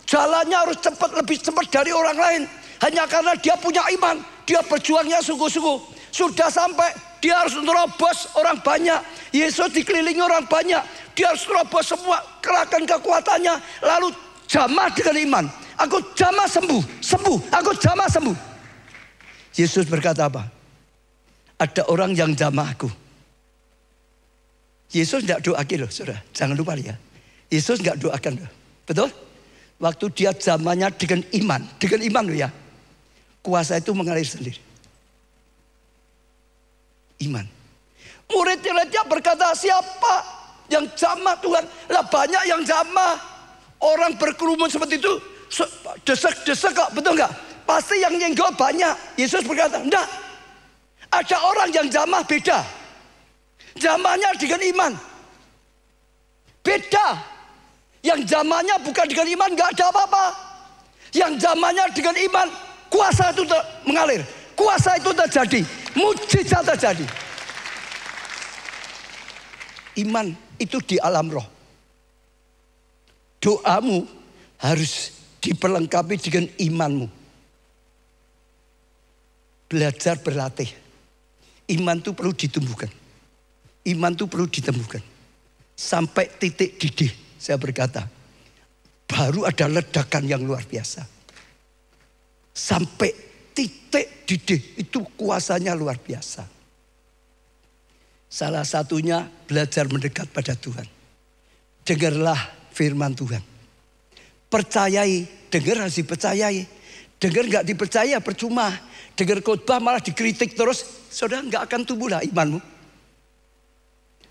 jalannya harus cepat, lebih cepat dari orang lain. Hanya karena dia punya iman, dia berjuangnya sungguh-sungguh. Sudah sampai, dia harus terobos orang banyak. Yesus dikelilingi orang banyak. Dia harus terobos semua, kerahkan kekuatannya. Lalu jamah dengan iman. Aku jamah sembuh, aku jamah sembuh. Yesus berkata apa? Ada orang yang jamah aku. Yesus tidak doakan loh, saudara. Jangan lupa ya. Yesus nggak doakan loh. Betul? Waktu dia zamannya dengan iman loh ya. Kuasa itu mengalir sendiri. Iman. Murid-muridnya berkata, siapa yang jamah Tuhan? Lah banyak yang jamah. Orang berkerumun seperti itu, desek-desek kok, betul nggak? Pasti yang nyenggol banyak. Yesus berkata, enggak. Ada orang yang jamah beda. Jamahnya dengan iman. Beda. Yang jamahnya bukan dengan iman nggak ada apa-apa. Yang jamahnya dengan iman, kuasa itu mengalir. Kuasa itu terjadi. Mujizat terjadi. Iman itu di alam roh. Doamu harus diperlengkapi dengan imanmu. Belajar berlatih. Iman itu perlu ditumbuhkan. Iman itu perlu ditumbuhkan. Sampai titik didih, saya berkata, baru ada ledakan yang luar biasa. Sampai titik didih, itu kuasanya luar biasa. Salah satunya belajar mendekat pada Tuhan. Dengarlah firman Tuhan. Percayai, dengar harus dipercayai. Dengar nggak dipercaya percuma. Dengar khotbah malah dikritik terus, saudara nggak akan tumbuhlah imanmu.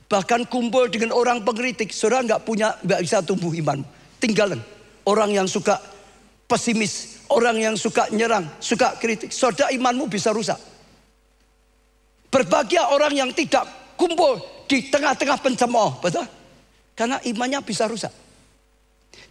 Bahkan kumpul dengan orang pengkritik, saudara nggak bisa tumbuh imanmu. Tinggalan orang yang suka pesimis, orang yang suka nyerang, suka kritik, saudara imanmu bisa rusak. Berbahagia orang yang tidak kumpul di tengah-tengah pencemooh, betul? Karena imannya bisa rusak.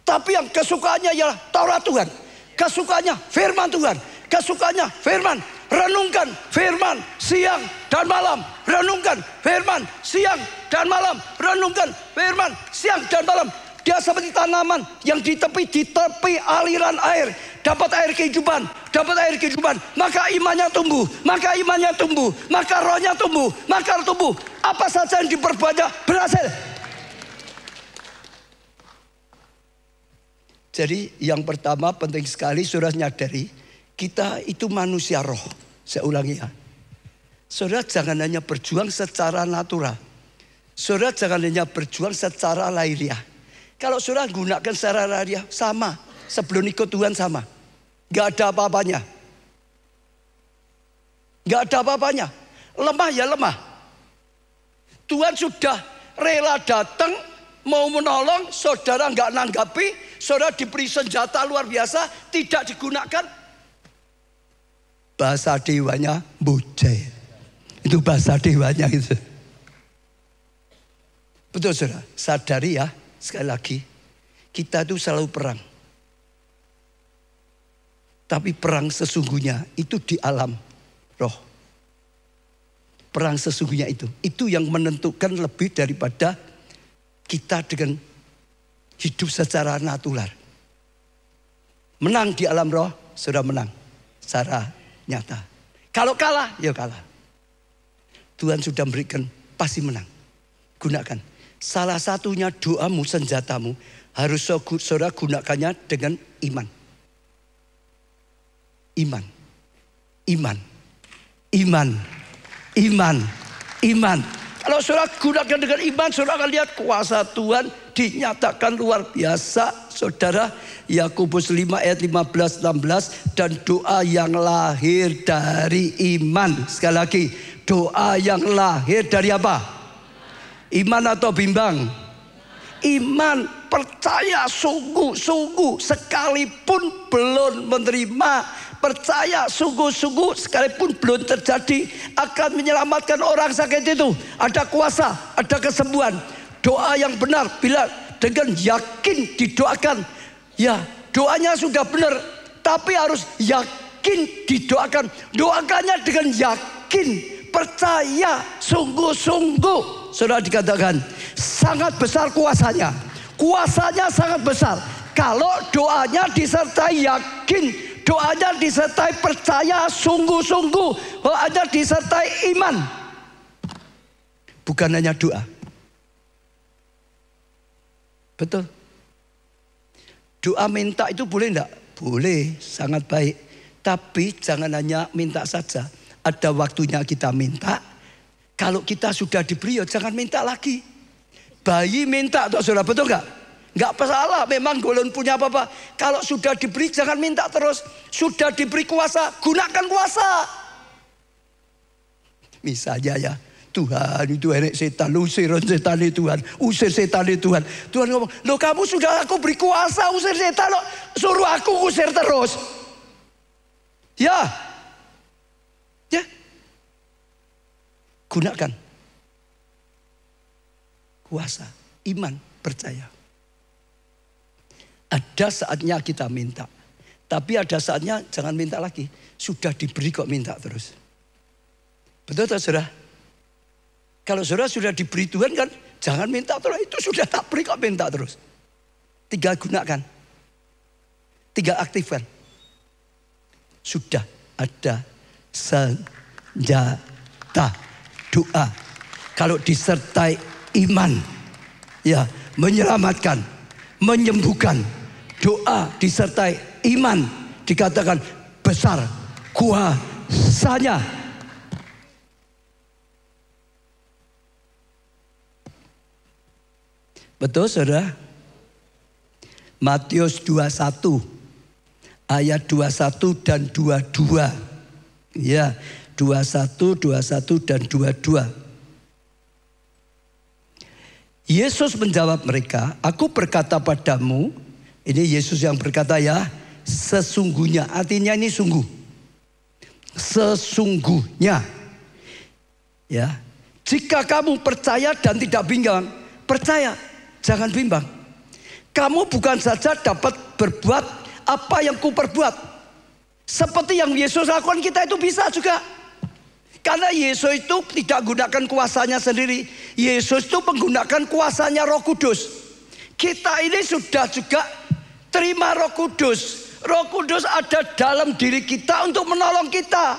Tapi yang kesukaannya ialah Taurat Tuhan, kesukaannya firman Tuhan, kesukaannya firman. Renungkan firman siang dan malam. Renungkan firman siang dan malam. Renungkan firman siang dan malam. Dia seperti tanaman yang di tepi aliran air. Dapat air kehidupan, dapat air kehidupan. Maka imannya tumbuh, maka imannya tumbuh, maka rohnya tumbuh, maka tumbuh. Apa saja yang diperbuatnya berhasil. Jadi yang pertama penting sekali saudara nyadari, kita itu manusia roh. Saya ulangi ya. Saudara jangan hanya berjuang secara natural. Saudara jangan hanya berjuang secara lahiriah. Kalau saudara gunakan secara lahiriah sama. Sebelum ikut Tuhan sama. Gak ada apa-apanya. Gak ada apa-apanya. Lemah ya lemah. Tuhan sudah rela datang, mau menolong, saudara gak nanggapi. Saudara diberi senjata luar biasa, tidak digunakan. Bahasa dewanya bujai. Itu bahasa dewanya itu. Betul saudara, sadari ya sekali lagi. Kita itu selalu perang. Tapi perang sesungguhnya itu di alam roh. Perang sesungguhnya itu yang menentukan lebih daripada kita dengan hidup secara natural. Menang di alam roh, sudah menang secara nyata. Kalau kalah, ya kalah. Tuhan sudah memberikan, pasti menang. Gunakan. Salah satunya doamu, senjatamu, harus saudara gunakannya dengan iman. Iman. Iman. Iman. Iman. Iman. Kalau saudara gunakan dengan iman, saudara akan lihat kuasa Tuhan dinyatakan luar biasa. Saudara, Yakobus 5 ayat 15-16, dan doa yang lahir dari iman. Sekali lagi, doa yang lahir dari apa? Iman atau bimbang? Iman, percaya sungguh-sungguh sekalipun belum menerima. Percaya sungguh-sungguh sekalipun belum terjadi akan menyelamatkan orang sakit itu. Ada kuasa, ada kesembuhan. Doa yang benar bila dengan yakin didoakan. Ya, doanya sudah benar, tapi harus yakin didoakan. Doakannya dengan yakin, percaya sungguh-sungguh. Saudara, dikatakan sangat besar kuasanya. Kuasanya sangat besar. Kalau doanya disertai yakin, doanya disertai percaya sungguh-sungguh, doanya disertai iman. Bukan hanya doa. Betul. Doa minta itu boleh enggak? Boleh, sangat baik. Tapi jangan hanya minta saja. Ada waktunya kita minta. Kalau kita sudah diberi, ya jangan minta lagi. Bayi minta, toh saudara, betul enggak? Enggak masalah, memang belum punya apa-apa. Kalau sudah diberi, jangan minta terus. Sudah diberi kuasa, gunakan kuasa. Misalnya ya, Tuhan itu enek setan, usir setan itu Tuhan, usir setan itu Tuhan. Tuhan ngomong, loh kamu sudah aku beri kuasa usir setan, loh suruh aku usir terus. Ya, ya, gunakan kuasa, iman, percaya. Ada saatnya kita minta, tapi ada saatnya jangan minta lagi. Sudah diberi kok minta terus. Betul tak saudara? Kalau saudara sudah diberi Tuhan kan, jangan minta terus. Itu sudah tak beri kok minta terus. Tinggal gunakan. Tinggal aktifkan. Sudah ada senjata doa. Kalau disertai iman, ya menyelamatkan, menyembuhkan. Doa disertai iman, dikatakan besar kuasanya. Betul saudara? Matius 21 ayat 21 dan 22. Ya, 21, 21 dan 22. Yesus menjawab mereka, aku berkata padamu, ini Yesus yang berkata ya, sesungguhnya, artinya ini sungguh. Sesungguhnya. Ya, jika kamu percaya dan tidak bimbang, percaya, jangan bimbang. Kamu bukan saja dapat berbuat apa yang ku perbuat. Seperti yang Yesus lakukan, kita itu bisa juga. Karena Yesus itu tidak gunakan kuasanya sendiri. Yesus itu menggunakan kuasanya Roh Kudus. Kita ini sudah juga terima Roh Kudus. Roh Kudus ada dalam diri kita untuk menolong kita.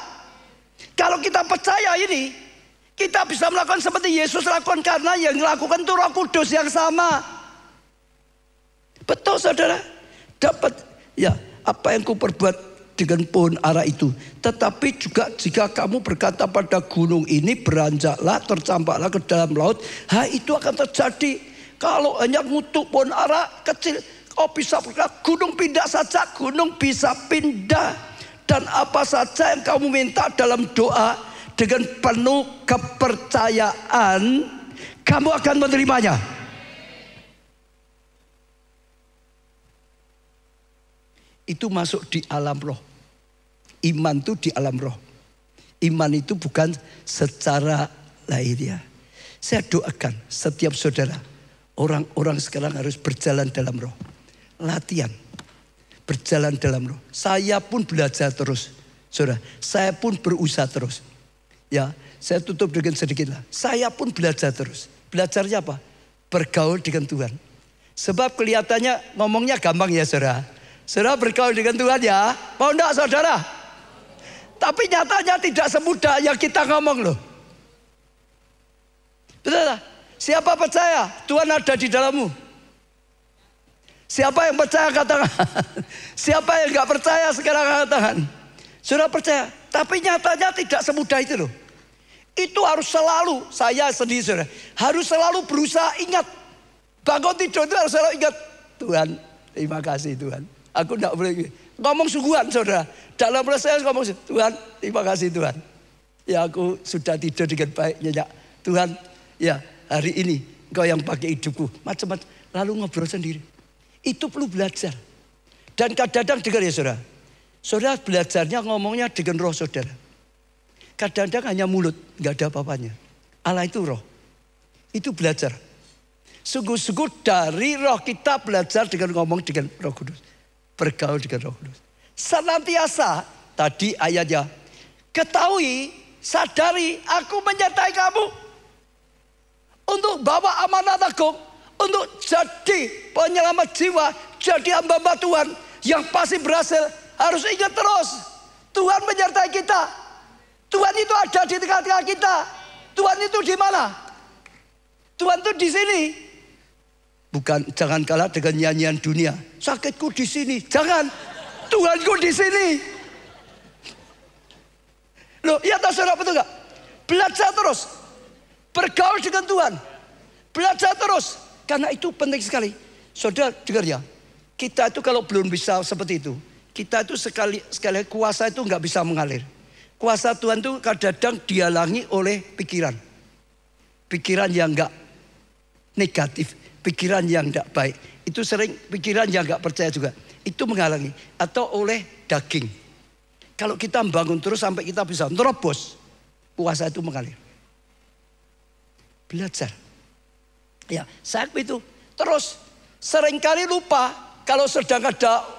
Kalau kita percaya ini, kita bisa melakukan seperti Yesus lakukan, karena yang lakukan itu Roh Kudus yang sama. Betul saudara? Dapat ya apa yang ku perbuat dengan pohon ara itu. Tetapi juga jika kamu berkata pada gunung ini beranjaklah, tercampaklah ke dalam laut, itu akan terjadi. Kalau hanya ngutuk pohon ara kecil, oh bisa berkata gunung pindah saja, gunung bisa pindah. Dan apa saja yang kamu minta dalam doa dengan penuh kepercayaan, kamu akan menerimanya. Itu masuk di alam roh. Iman itu di alam roh. Iman itu bukan secara lahiriah. Saya doakan setiap saudara, orang-orang sekarang harus berjalan dalam roh. Latihan, berjalan dalam roh. Saya pun belajar terus, saudara. Saya pun berusaha terus. Ya, saya tutup dengan sedikit lah. Saya pun belajar terus. Belajarnya apa? Bergaul dengan Tuhan. Sebab kelihatannya ngomongnya gampang ya saudara. Saudara bergaul dengan Tuhan ya. Mau enggak saudara? Tapi nyatanya tidak semudah yang kita ngomong loh. Betul tak? Siapa percaya Tuhan ada di dalammu? Siapa yang percaya katakan. Siapa yang gak percaya sekarang katakan. Saudara percaya. Tapi nyatanya tidak semudah itu loh. Itu harus selalu, saya sendiri saudara, harus selalu berusaha ingat. Bangun tidur itu harus selalu ingat. Tuhan, terima kasih Tuhan. Aku tidak boleh ngomong sungguhan saudara. Dalam proses ngomong, Tuhan, terima kasih Tuhan. Ya aku sudah tidur dengan baik, nyenyak. Tuhan, ya hari ini engkau yang pakai hidupku. Macam-macam, lalu ngobrol sendiri. Itu perlu belajar. Dan kadang-kadang dengar ya saudara. Saudara belajarnya ngomongnya dengan roh saudara. Kadang-kadang hanya mulut, gak ada apa-apanya. Allah itu roh. Itu belajar. Sungguh-sungguh dari roh kita belajar dengan ngomong dengan Roh Kudus. Bergaul dengan Roh Kudus. Senantiasa, tadi ayatnya. Ketahui, sadari, aku menyertai kamu. Untuk bawa amanat agung. Untuk jadi penyelamat jiwa. Jadi hamba Tuhan yang pasti berhasil. Harus ingat terus. Tuhan menyertai kita. Tuhan itu ada di tengah-tengah kita. Tuhan itu di mana? Tuhan itu di sini. Bukan, jangan kalah dengan nyanyian dunia. Sakitku di sini. Jangan. Tuhanku di sini. Loh, iya tak saudara, betul gak? Belajar terus. Bergaul dengan Tuhan. Belajar terus. Karena itu penting sekali. Saudara dengar ya. Kita itu kalau belum bisa seperti itu. Kita itu sekali kuasa itu gak bisa mengalir. Kuasa Tuhan itu kadang-kadang dihalangi oleh pikiran. Pikiran yang enggak negatif. Pikiran yang enggak baik. Itu sering pikiran yang enggak percaya juga. Itu menghalangi. Atau oleh daging. Kalau kita membangun terus sampai kita bisa nerobos. Kuasa itu mengalir. Belajar. Ya, saya itu. Terus seringkali lupa. Kalau sedang ada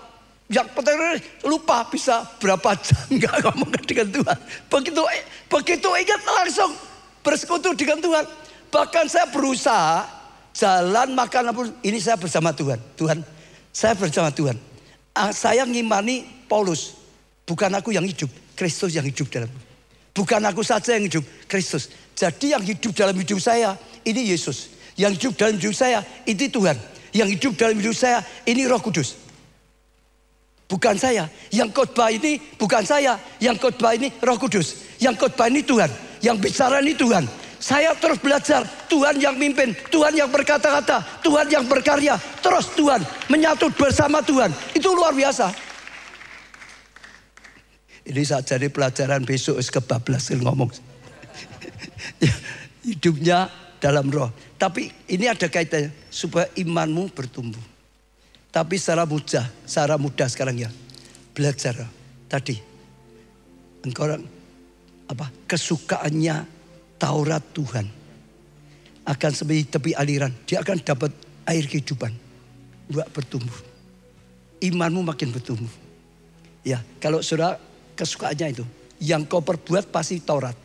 yang penting lupa bisa berapa jam nggak ngomong dengan Tuhan. Begitu ingat langsung bersekutu dengan Tuhan. Bahkan saya berusaha jalan makan apapun. Ini saya bersama Tuhan. Tuhan, saya bersama Tuhan. Saya ngimani Paulus. Bukan aku yang hidup, Kristus yang hidup dalamku. Bukan aku saja yang hidup, Kristus. Jadi yang hidup dalam hidup saya ini Yesus. Yang hidup dalam hidup saya ini Tuhan. Yang hidup dalam hidup saya ini Roh Kudus. Bukan saya, yang khotbah ini bukan saya, yang khotbah ini Roh Kudus, yang khotbah ini Tuhan, yang bicara ini Tuhan. Saya terus belajar, Tuhan yang mimpin, Tuhan yang berkata-kata, Tuhan yang berkarya, terus Tuhan menyatu bersama Tuhan. Itu luar biasa. Ini saat jadi pelajaran besok kebablas ngomong. Hidupnya dalam roh. Tapi ini ada kaitannya supaya imanmu bertumbuh. Tapi secara mudah sekarang ya. Belajar tadi. Engkau kesukaannya Taurat Tuhan akan seperti tepi aliran. Dia akan dapat air kehidupan. Buat bertumbuh. Imanmu makin bertumbuh. Ya, kalau saudara kesukaannya itu. Yang kau perbuat pasti Taurat.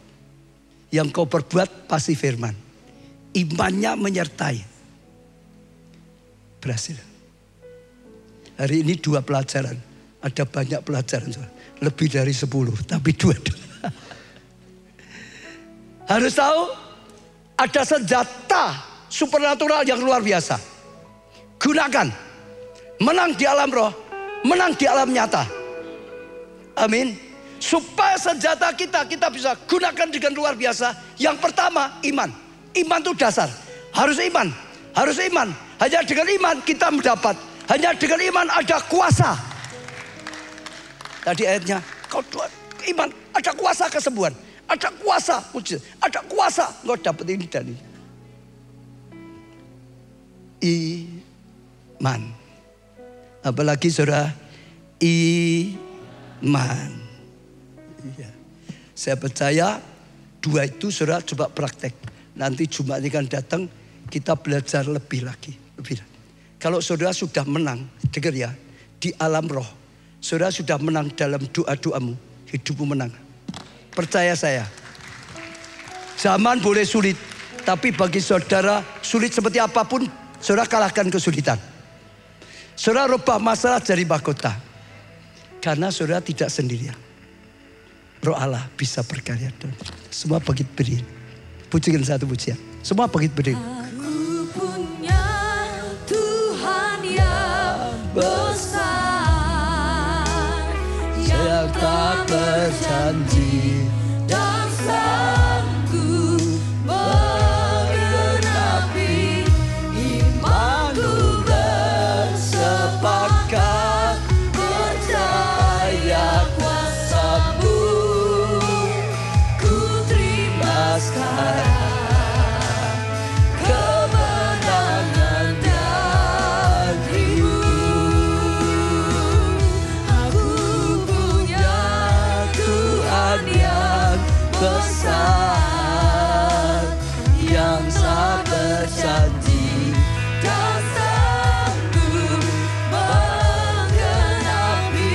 Yang kau perbuat pasti firman. Imannya menyertai. Berhasil. Hari ini 2 pelajaran. Ada banyak pelajaran. Lebih dari 10. Tapi 2. Harus tahu. Ada senjata supernatural yang luar biasa. Gunakan. Menang di alam roh. Menang di alam nyata. Amin. Supaya senjata kita bisa gunakan dengan luar biasa. Yang pertama iman. Iman itu dasar. Harus iman. Harus iman. Hanya dengan iman kita mendapat. Hanya dengan iman ada kuasa. Tadi ayatnya, kau iman ada kuasa kesembuhan, ada kuasa mujizat, ada kuasa kau dapat ini dan ini. Iman. Apalagi saudara, iman. Iya. Saya percaya 2 itu saudara coba praktek. nanti Jumat ini kan datang, kita belajar lebih lagi. Kalau saudara sudah menang, dengar ya, di alam roh, saudara sudah menang dalam doa-doamu, hidupmu menang. Percaya saya, zaman boleh sulit, tapi bagi saudara sulit seperti apapun, saudara kalahkan kesulitan. Saudara rubah masalah jadi mahkota, karena saudara tidak sendirian. Roh Allah bisa berkarya. Semua bangkit berdiri. Pujikan satu pujian. Semua bangkit berdiri. Aku punya Tuhan yang besar, Yang tak berjanji dan sanggup menggenapi imanku bersepakat percaya kuasa-Mu. Ku terima sekarang kemenangan darimu. Aku punya Tuhan yang besar, yang tak berjanji dan sanggup menggenapi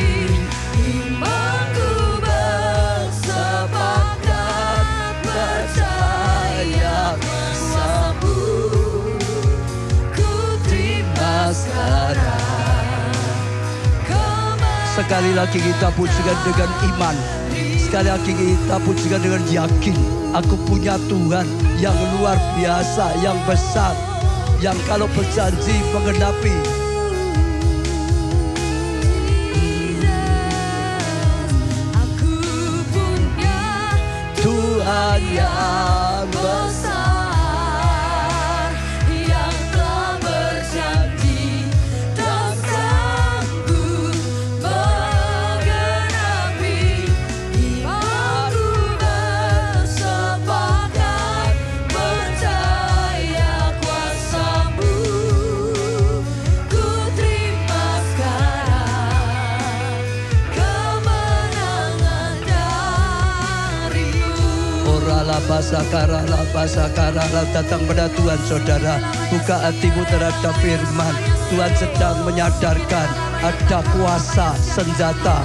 imanku bersepakat percaya kuasa-Mu. Ku terima sekarang Sekali lagi kita pujikan dengan iman. Sekali lagi kita pujikan dengan yakin. Aku punya Tuhan yang luar biasa, yang besar, yang kalau berjanji menggenapi. Aku punya Tuhan yang besar, yang telah berjanji dan sanggup menggenapi imanku bersepakat percaya kuasa-Mu. Ku terima sekarang kemenangan darimu. Ora la datang pada Tuhan saudara. Buka hatimu terhadap firman. Tuhan sedang menyadarkan ada kuasa senjata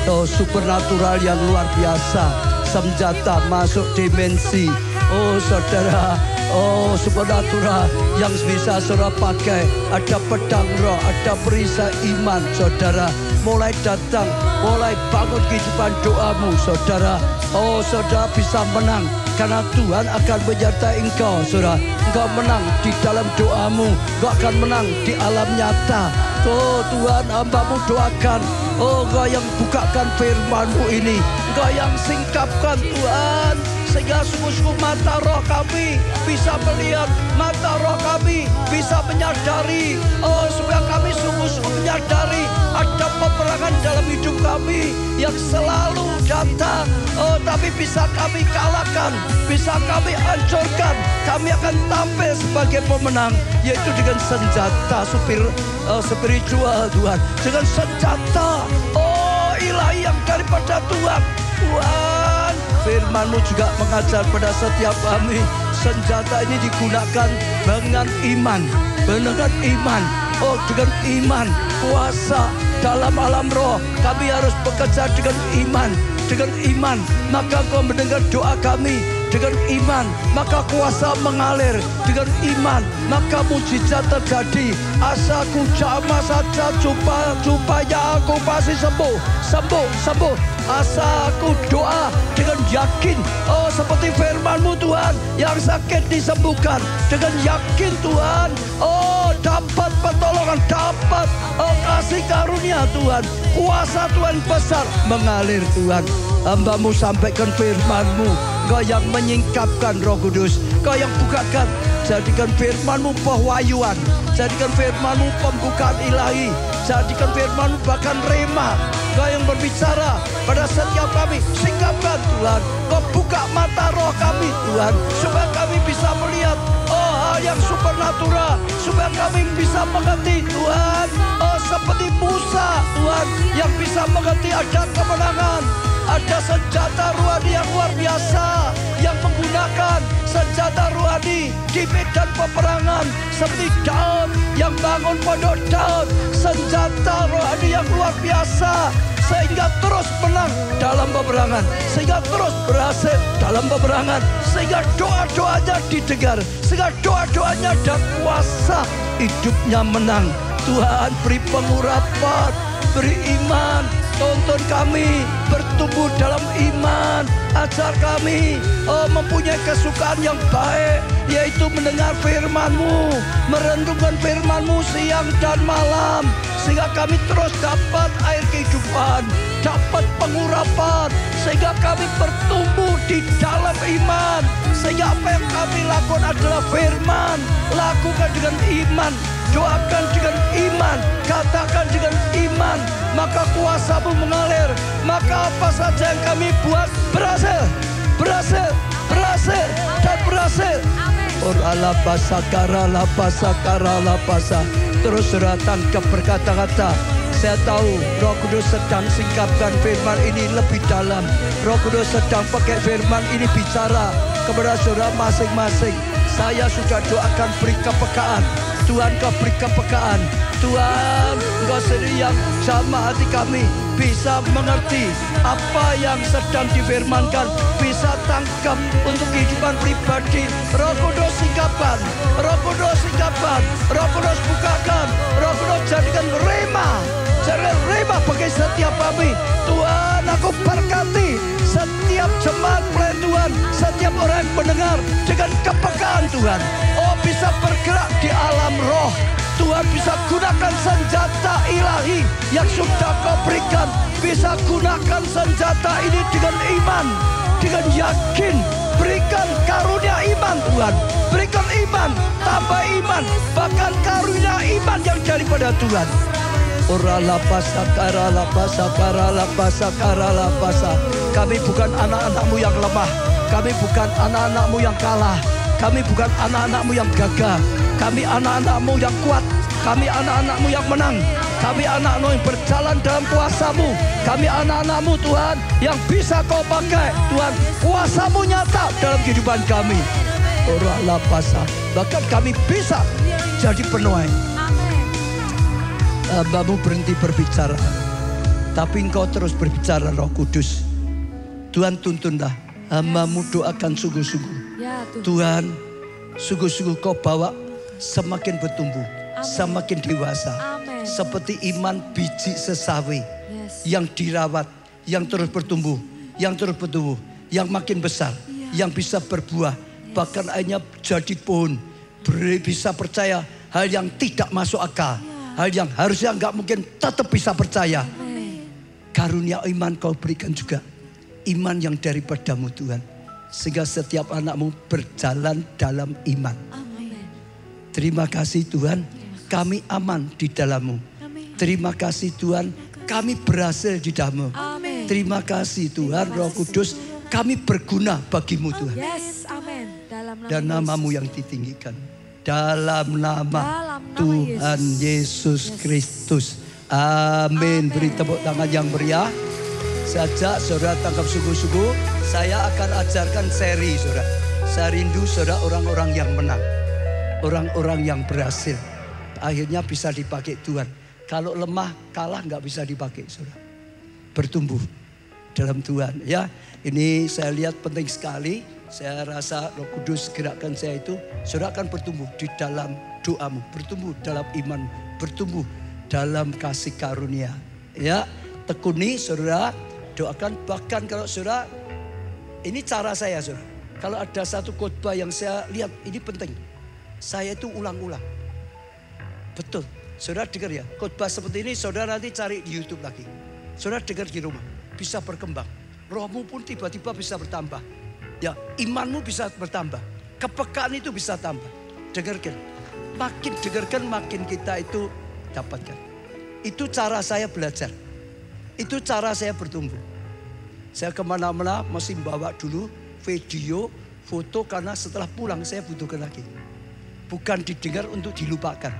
supernatural yang luar biasa. Senjata masuk dimensi. Oh saudara, oh supernatural yang bisa saudara pakai. Ada pedang roh, ada perisai iman saudara. Mulai datang, mulai bangun kehidupan doamu saudara. Oh saudara bisa menang karena Tuhan akan menyertai engkau saudara. Engkau menang di dalam doamu, engkau akan menang di alam nyata. Oh Tuhan, hamba-Mu doakan. Oh engkau yang bukakan firman-Mu ini, engkau yang singkapkan Tuhan, sehingga sungguh-sungguh mata roh kami bisa melihat, mata roh kami bisa menyadari. Oh supaya kami sungguh-sungguh menyadari ada peperangan dalam hidup kami yang selalu datang. Oh tapi bisa kami kalahkan, bisa kami hancurkan. Kami akan tampil sebagai pemenang, yaitu dengan senjata spiritual Tuhan, dengan senjata ilahi yang daripada Tuhan. Tuhan, firman-Mu juga mengajar pada setiap kami, senjata ini digunakan dengan iman, dengan iman. Oh dengan iman, kuasa dalam alam roh. Kami harus bekerja dengan iman, dengan iman. Maka Kau mendengar doa kami. Dengan iman, maka kuasa mengalir. Dengan iman, maka mujizat terjadi. Asaku jama saja supaya aku pasti sembuh. Asaku doa dengan yakin. Oh seperti firman-Mu Tuhan, yang sakit disembuhkan. Dengan yakin Tuhan, oh dapat pertolongan, dapat kasih karunia Tuhan. Kuasa Tuhan besar mengalir Tuhan. Hamba-Mu sampaikan firman-Mu. Kau yang menyingkapkan Roh Kudus, Kau yang bukakan. Jadikan firman-Mu pewahyuan, jadikan firman-Mu pembukaan ilahi, jadikan firman-Mu bahkan rema. Kau yang berbicara pada setiap kami, singkapkan Tuhan. Kau buka mata roh kami Tuhan, supaya kami bisa melihat hal yang supernatural, supaya kami bisa mengerti Tuhan. Seperti Musa Tuhan, yang bisa mengerti ada kemenangan. Ada senjata rohani yang luar biasa, yang menggunakan senjata rohani berani di medan peperangan. Seperti Daud yang bangun pondok Daud. Senjata rohani yang luar biasa. Sehingga terus menang dalam peperangan. Sehingga terus berhasil dalam peperangan. Sehingga doa-doanya didengar. Sehingga doa-doanya ada kuasa. Hidupnya menang. Tuhan beri pengurapan, beri iman. Tonton kami bertumbuh dalam iman. Ajar kami mempunyai kesukaan yang baik, yaitu mendengar firman-Mu, merenungkan firman-Mu siang dan malam. Sehingga kami terus dapat air kehidupan, dapat pengurapan. Sehingga kami bertumbuh di dalam iman. Sehingga apa yang kami lakukan adalah firman. Lakukan dengan iman. Doakan dengan iman, katakan dengan iman, maka kuasa-Mu mengalir. Maka apa saja yang kami buat berhasil, berhasil, berhasil, dan berhasil. Orala basa karala basa karala basa. Terus saudara tangkap berkata-kata. Saya tahu Roh Kudus sedang singkapkan firman ini lebih dalam. Roh Kudus sedang pakai firman ini bicara kepada saudara masing-masing. Saya sudah doakan beri kepekaan. Tuhan kau beri kepekaan. Tuhan Engkau sendiri yang sama hati kami bisa mengerti apa yang sedang difirmankan, bisa tangkap untuk kehidupan pribadi. Roh Kudus singkapkan, Roh Kudus singkapkan, Roh Kudus bukakan, Roh Kudus jadikan rema, jadikan rema bagi setiap kami. Tuhan aku berkati setiap jemaat pelayan Tuhan, setiap orang yang mendengar dengan kepekaan Tuhan. Oh bisa bergerak di alam roh. Tuhan bisa gunakan senjata ilahi yang sudah kau berikan. Bisa gunakan senjata ini dengan iman, dengan yakin. Berikan karunia iman Tuhan. Berikan iman, tambah iman. Bahkan karunia iman yang daripada Tuhan. Ora lapasa kara lapasa kara lapasa kara lapasa. Kami bukan anak-anak-Mu yang lemah. Kami bukan anak-anak-Mu yang kalah. Kami bukan anak-anak-Mu yang gagah. Kami anak-anak-Mu yang kuat. Kami anak-anak-Mu yang menang. Kami anak-anak-Mu yang berjalan dalam kuasa-Mu. Kami anak-anak-Mu Tuhan yang bisa Kau pakai. Tuhan kuasa-Mu nyata dalam kehidupan kami. Ora lapasa. Bahkan kami bisa jadi penuai. Hamba-Mu berhenti berbicara, tapi Engkau terus berbicara Roh Kudus. Tuhan tuntunlah hamba-Mu doakan sungguh-sungguh. Ya, Tuhan sungguh-sungguh Kau bawa semakin bertumbuh, semakin dewasa. Amen. Seperti iman biji sesawi yang dirawat, yang terus bertumbuh, yang terus bertumbuh, yang makin besar, yang bisa berbuah, bahkan akhirnya jadi pohon. Bisa percaya hal yang tidak masuk akal. Hal yang harusnya nggak mungkin tetap bisa percaya. Karunia iman Kau berikan juga. Iman yang daripada-Mu Tuhan. Sehingga setiap anak-Mu berjalan dalam iman. Terima kasih Tuhan. Kami aman di dalam-Mu. Terima kasih Tuhan. Kami berhasil di dalam-Mu. Terima kasih Tuhan Roh Kudus. Kami berguna bagi-Mu Tuhan. Yes, amin. Dan nama-Mu yang ditinggikan. Dalam nama Tuhan Yesus Kristus. Amin. Beri tepuk tangan yang meriah. Sejak saudara tangkap sungguh-sungguh, saya akan ajarkan seri saudara. Saya rindu saudara orang-orang yang menang. Orang-orang yang berhasil. Akhirnya bisa dipakai Tuhan. Kalau lemah, kalah nggak bisa dipakai saudara. Bertumbuh dalam Tuhan. Ya, ini saya lihat penting sekali. Saya rasa Roh Kudus gerakkan saya itu, saudara akan bertumbuh di dalam doamu, bertumbuh dalam iman, bertumbuh dalam kasih karunia. Ya, tekuni saudara, doakan. Bahkan kalau saudara, ini cara saya saudara. Kalau ada satu khotbah yang saya lihat ini penting, saya itu ulang-ulang. Betul, saudara dengar ya, khotbah seperti ini saudara nanti cari di YouTube lagi. Saudara dengar di rumah, bisa berkembang. Rohmu pun tiba-tiba bisa bertambah. Ya, imanmu bisa bertambah. Kepekaan itu bisa tambah. Dengarkan. Makin dengarkan, makin kita itu dapatkan. Itu cara saya belajar. Itu cara saya bertumbuh. Saya kemana-mana masih bawa dulu video, foto. Karena setelah pulang saya butuhkan lagi. Bukan didengar untuk dilupakan.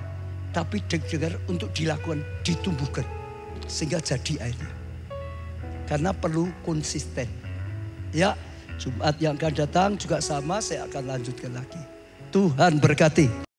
Tapi didengar untuk dilakukan, ditumbuhkan. Sehingga jadi akhirnya. Karena perlu konsisten. Ya. Jumat yang akan datang juga sama, saya akan lanjutkan lagi. Tuhan berkati.